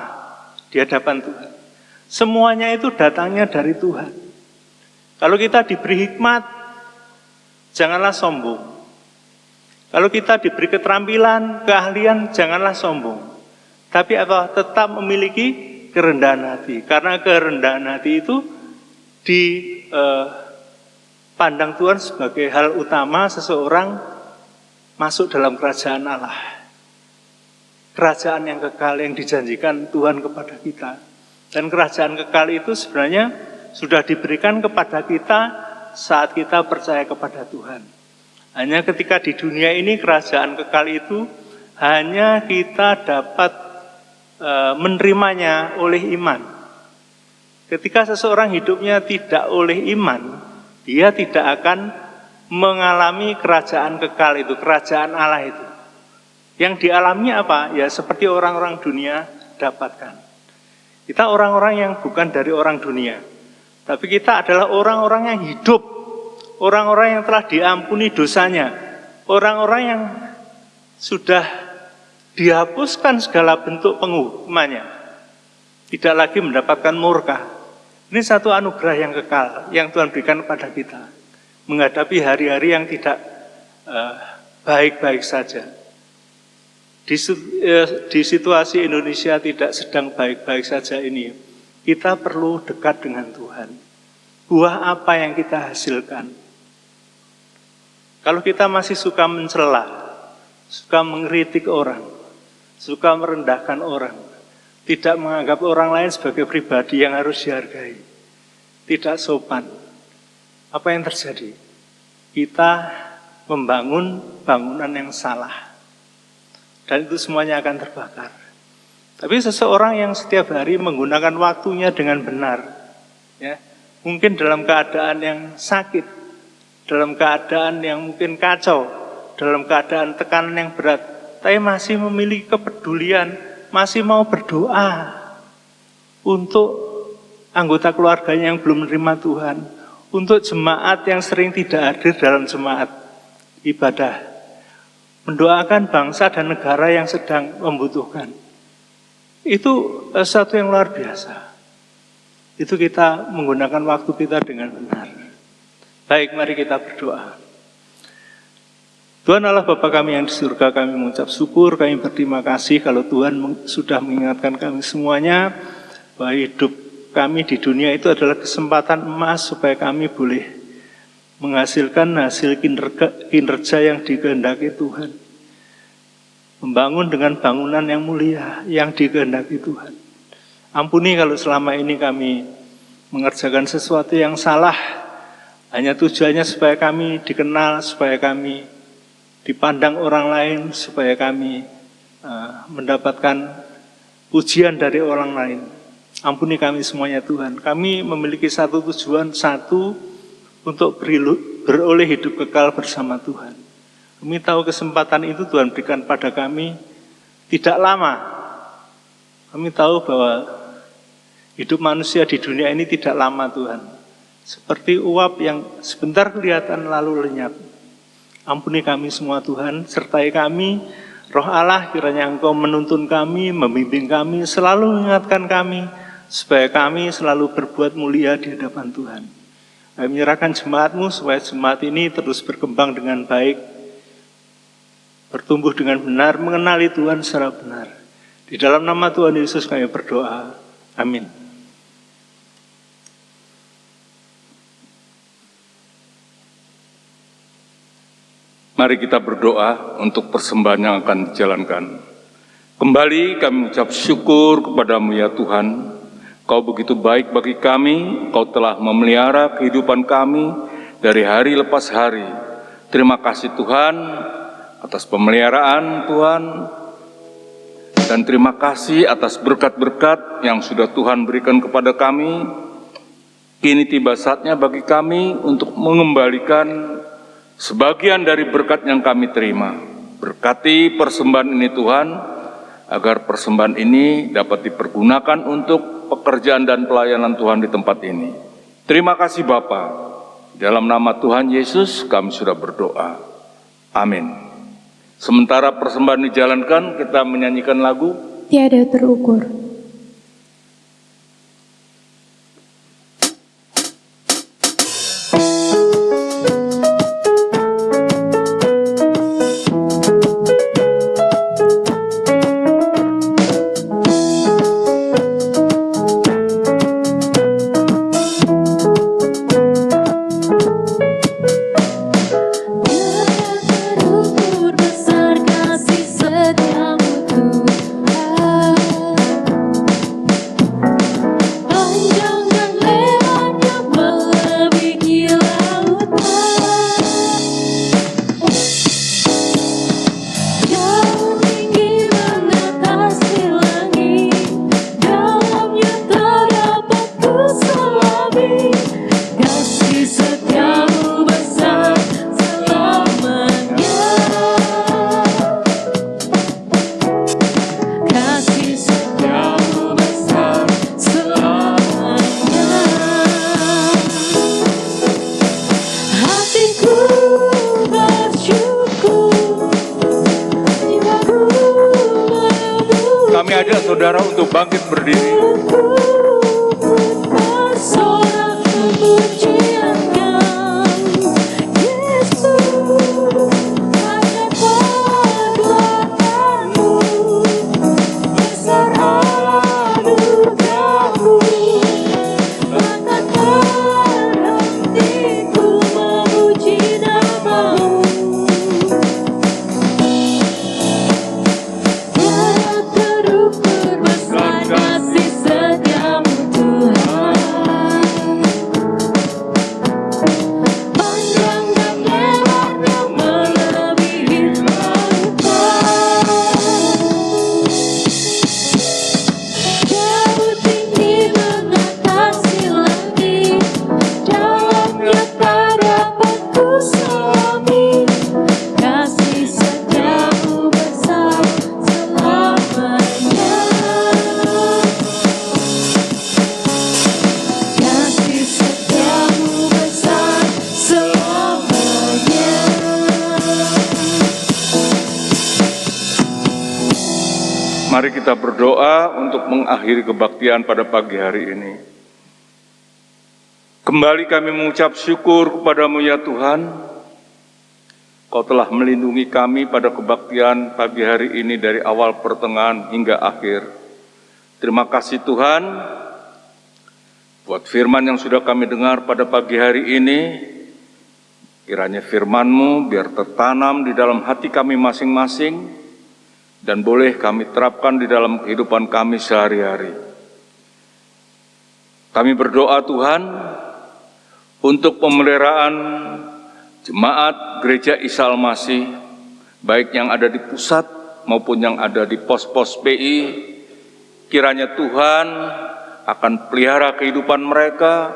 di hadapan Tuhan. Semuanya itu datangnya dari Tuhan. Kalau kita diberi hikmat, janganlah sombong. Kalau kita diberi keterampilan, keahlian, janganlah sombong. Tapi apa? Tetap memiliki kerendahan hati. Karena kerendahan hati itu dipandang Tuhan sebagai hal utama seseorang masuk dalam kerajaan Allah. Kerajaan yang kekal yang dijanjikan Tuhan kepada kita. Dan kerajaan kekal itu sebenarnya sudah diberikan kepada kita saat kita percaya kepada Tuhan. Hanya ketika di dunia ini kerajaan kekal itu hanya kita dapat menerimanya oleh iman. Ketika seseorang hidupnya tidak oleh iman, dia tidak akan mengalami kerajaan kekal itu, kerajaan Allah itu. Yang dialaminya apa? Ya seperti orang-orang dunia dapatkan. Kita orang-orang yang bukan dari orang dunia, tapi kita adalah orang-orang yang hidup, orang-orang yang telah diampuni dosanya, orang-orang yang sudah dihapuskan segala bentuk penghukumannya, tidak lagi mendapatkan murka. Ini satu anugerah yang kekal yang Tuhan berikan kepada kita menghadapi hari-hari yang tidak baik-baik saja. Di situasi Indonesia tidak sedang baik-baik saja ini, kita perlu dekat dengan Tuhan. Buah apa yang kita hasilkan? Kalau kita masih suka mencela, suka mengkritik orang, suka merendahkan orang, tidak menganggap orang lain sebagai pribadi yang harus dihargai, tidak sopan, apa yang terjadi? Kita membangun bangunan yang salah, dan itu semuanya akan terbakar. Tapi seseorang yang setiap hari menggunakan waktunya dengan benar, ya, mungkin dalam keadaan yang sakit, dalam keadaan yang mungkin kacau, dalam keadaan tekanan yang berat, tapi masih memiliki kepedulian, masih mau berdoa untuk anggota keluarganya yang belum menerima Tuhan, untuk jemaat yang sering tidak hadir dalam jemaat ibadah, mendoakan bangsa dan negara yang sedang membutuhkan. Itu sesuatu yang luar biasa. Itu kita menggunakan waktu kita dengan benar. Baik, mari kita berdoa. Tuhan Allah Bapa kami yang di surga, kami mengucap syukur, kami berterima kasih kalau Tuhan sudah mengingatkan kami semuanya bahwa hidup kami di dunia itu adalah kesempatan emas supaya kami boleh menghasilkan hasil kinerja yang dikehendaki Tuhan. Membangun dengan bangunan yang mulia yang dikehendaki Tuhan. Ampuni kalau selama ini kami mengerjakan sesuatu yang salah, hanya tujuannya supaya kami dikenal, supaya kami dipandang orang lain, supaya kami mendapatkan pujian dari orang lain. Ampuni kami semuanya Tuhan. Kami memiliki satu tujuan, satu, untuk beroleh hidup kekal bersama Tuhan. Kami tahu kesempatan itu Tuhan berikan pada kami tidak lama. Kami tahu bahwa hidup manusia di dunia ini tidak lama Tuhan. Seperti uap yang sebentar kelihatan lalu lenyap. Ampuni kami semua Tuhan, sertai kami. Roh Allah kiranya Engkau menuntun kami, membimbing kami, selalu mengingatkan kami, supaya kami selalu berbuat mulia di hadapan Tuhan. Kami menyerahkan jemaat-Mu supaya jemaat ini terus berkembang dengan baik, bertumbuh dengan benar, mengenali Tuhan secara benar. Di dalam nama Tuhan Yesus kami berdoa. Amin. Mari kita berdoa untuk persembahan yang akan dijalankan. Kembali kami mengucap syukur kepada-Mu ya Tuhan. Kau begitu baik bagi kami, Kau telah memelihara kehidupan kami dari hari lepas hari. Terima kasih Tuhan atas pemeliharaan Tuhan. Dan terima kasih atas berkat-berkat yang sudah Tuhan berikan kepada kami. Kini tiba saatnya bagi kami untuk mengembalikan sebagian dari berkat yang kami terima. Berkati persembahan ini Tuhan, agar persembahan ini dapat dipergunakan untuk pekerjaan dan pelayanan Tuhan di tempat ini. Terima kasih Bapa. Dalam nama Tuhan Yesus kami sudah berdoa. Amin. Sementara persembahan dijalankan, kita menyanyikan lagu Tiada Terukur. Kami ajak saudara untuk bangkit berdiri. Mari kita berdoa untuk mengakhiri kebaktian pada pagi hari ini. Kembali kami mengucap syukur kepada-Mu ya Tuhan. Kau telah melindungi kami pada kebaktian pagi hari ini dari awal pertengahan hingga akhir. Terima kasih Tuhan buat firman yang sudah kami dengar pada pagi hari ini. Kiranya firman-Mu biar tertanam di dalam hati kami masing-masing dan boleh kami terapkan di dalam kehidupan kami sehari-hari. Kami berdoa Tuhan untuk pemeliharaan jemaat Gereja Isa Al-Masih, baik yang ada di pusat maupun yang ada di pos-pos PI. Kiranya Tuhan akan pelihara kehidupan mereka,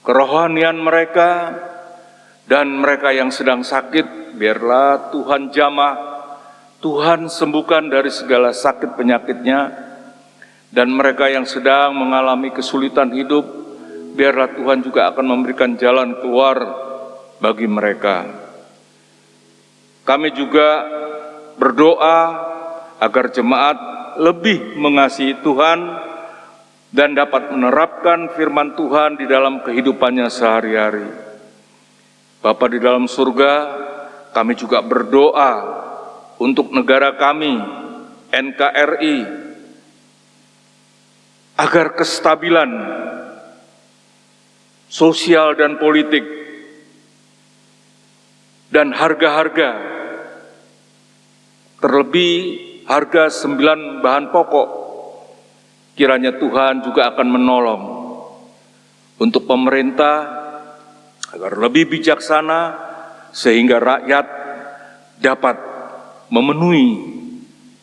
kerohanian mereka, dan mereka yang sedang sakit, biarlah Tuhan jamah, Tuhan sembuhkan dari segala sakit penyakitnya, dan mereka yang sedang mengalami kesulitan hidup, biarlah Tuhan juga akan memberikan jalan keluar bagi mereka. Kami juga berdoa agar jemaat lebih mengasihi Tuhan dan dapat menerapkan firman Tuhan di dalam kehidupannya sehari-hari. Bapa di dalam surga, kami juga berdoa untuk negara kami, NKRI, agar kestabilan sosial dan politik dan harga-harga, terlebih harga 9 bahan pokok, kiranya Tuhan juga akan menolong untuk pemerintah agar lebih bijaksana sehingga rakyat dapat memenuhi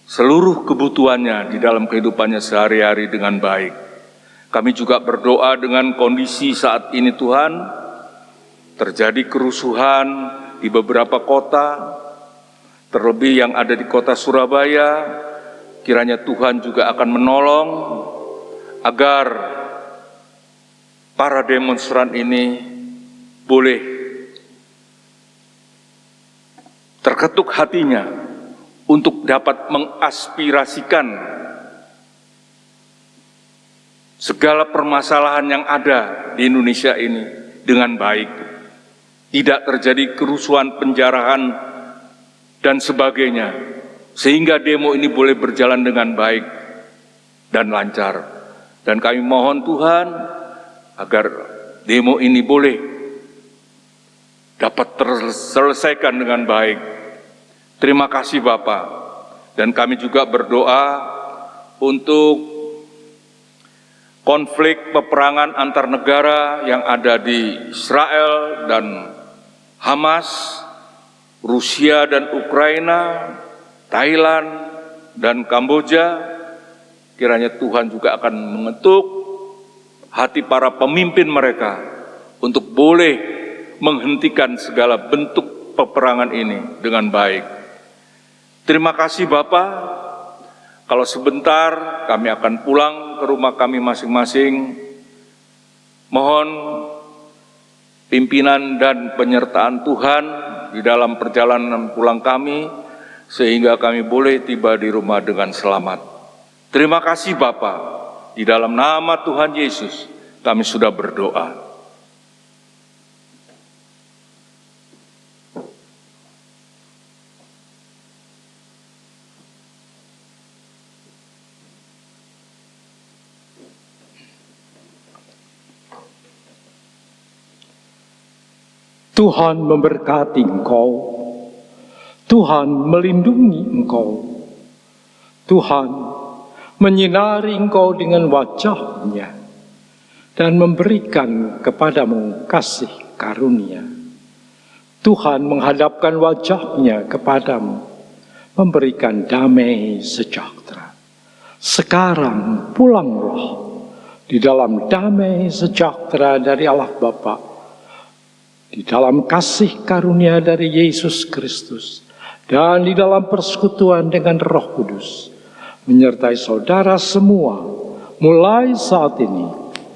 seluruh kebutuhannya di dalam kehidupannya sehari-hari dengan baik. Kami juga berdoa dengan kondisi saat ini Tuhan, terjadi kerusuhan di beberapa kota, terlebih yang ada di kota Surabaya, kiranya Tuhan juga akan menolong agar para demonstran ini boleh terketuk hatinya untuk dapat mengaspirasikan segala permasalahan yang ada di Indonesia ini dengan baik. Tidak terjadi kerusuhan, penjarahan, dan sebagainya, sehingga demo ini boleh berjalan dengan baik dan lancar. Dan kami mohon Tuhan agar demo ini boleh dapat terselesaikan dengan baik. Terima kasih Bapak. Dan kami juga berdoa untuk konflik peperangan antar negara yang ada di Israel dan Hamas, Rusia dan Ukraina, Thailand dan Kamboja. Kiranya Tuhan juga akan mengetuk hati para pemimpin mereka untuk boleh menghentikan segala bentuk peperangan ini dengan baik. Terima kasih Bapak. Kalau sebentar kami akan pulang ke rumah kami masing-masing. Mohon pimpinan dan penyertaan Tuhan di dalam perjalanan pulang kami, sehingga kami boleh tiba di rumah dengan selamat. Terima kasih Bapa. Di dalam nama Tuhan Yesus kami sudah berdoa. Tuhan memberkati engkau, Tuhan melindungi engkau, Tuhan menyinari engkau dengan wajah-Nya dan memberikan kepadamu kasih karunia. Tuhan menghadapkan wajah-Nya kepadamu, memberikan damai sejahtera. Sekarang pulanglah di dalam damai sejahtera dari Allah Bapa, di dalam kasih karunia dari Yesus Kristus, dan di dalam persekutuan dengan Roh Kudus, menyertai saudara semua, mulai saat ini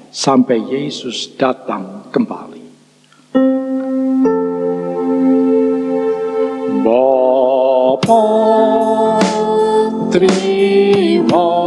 sampai Yesus datang kembali. Bapa, terima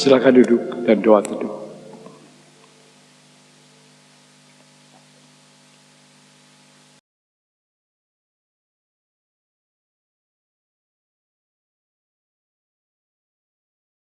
Silakan duduk dan doa teduh.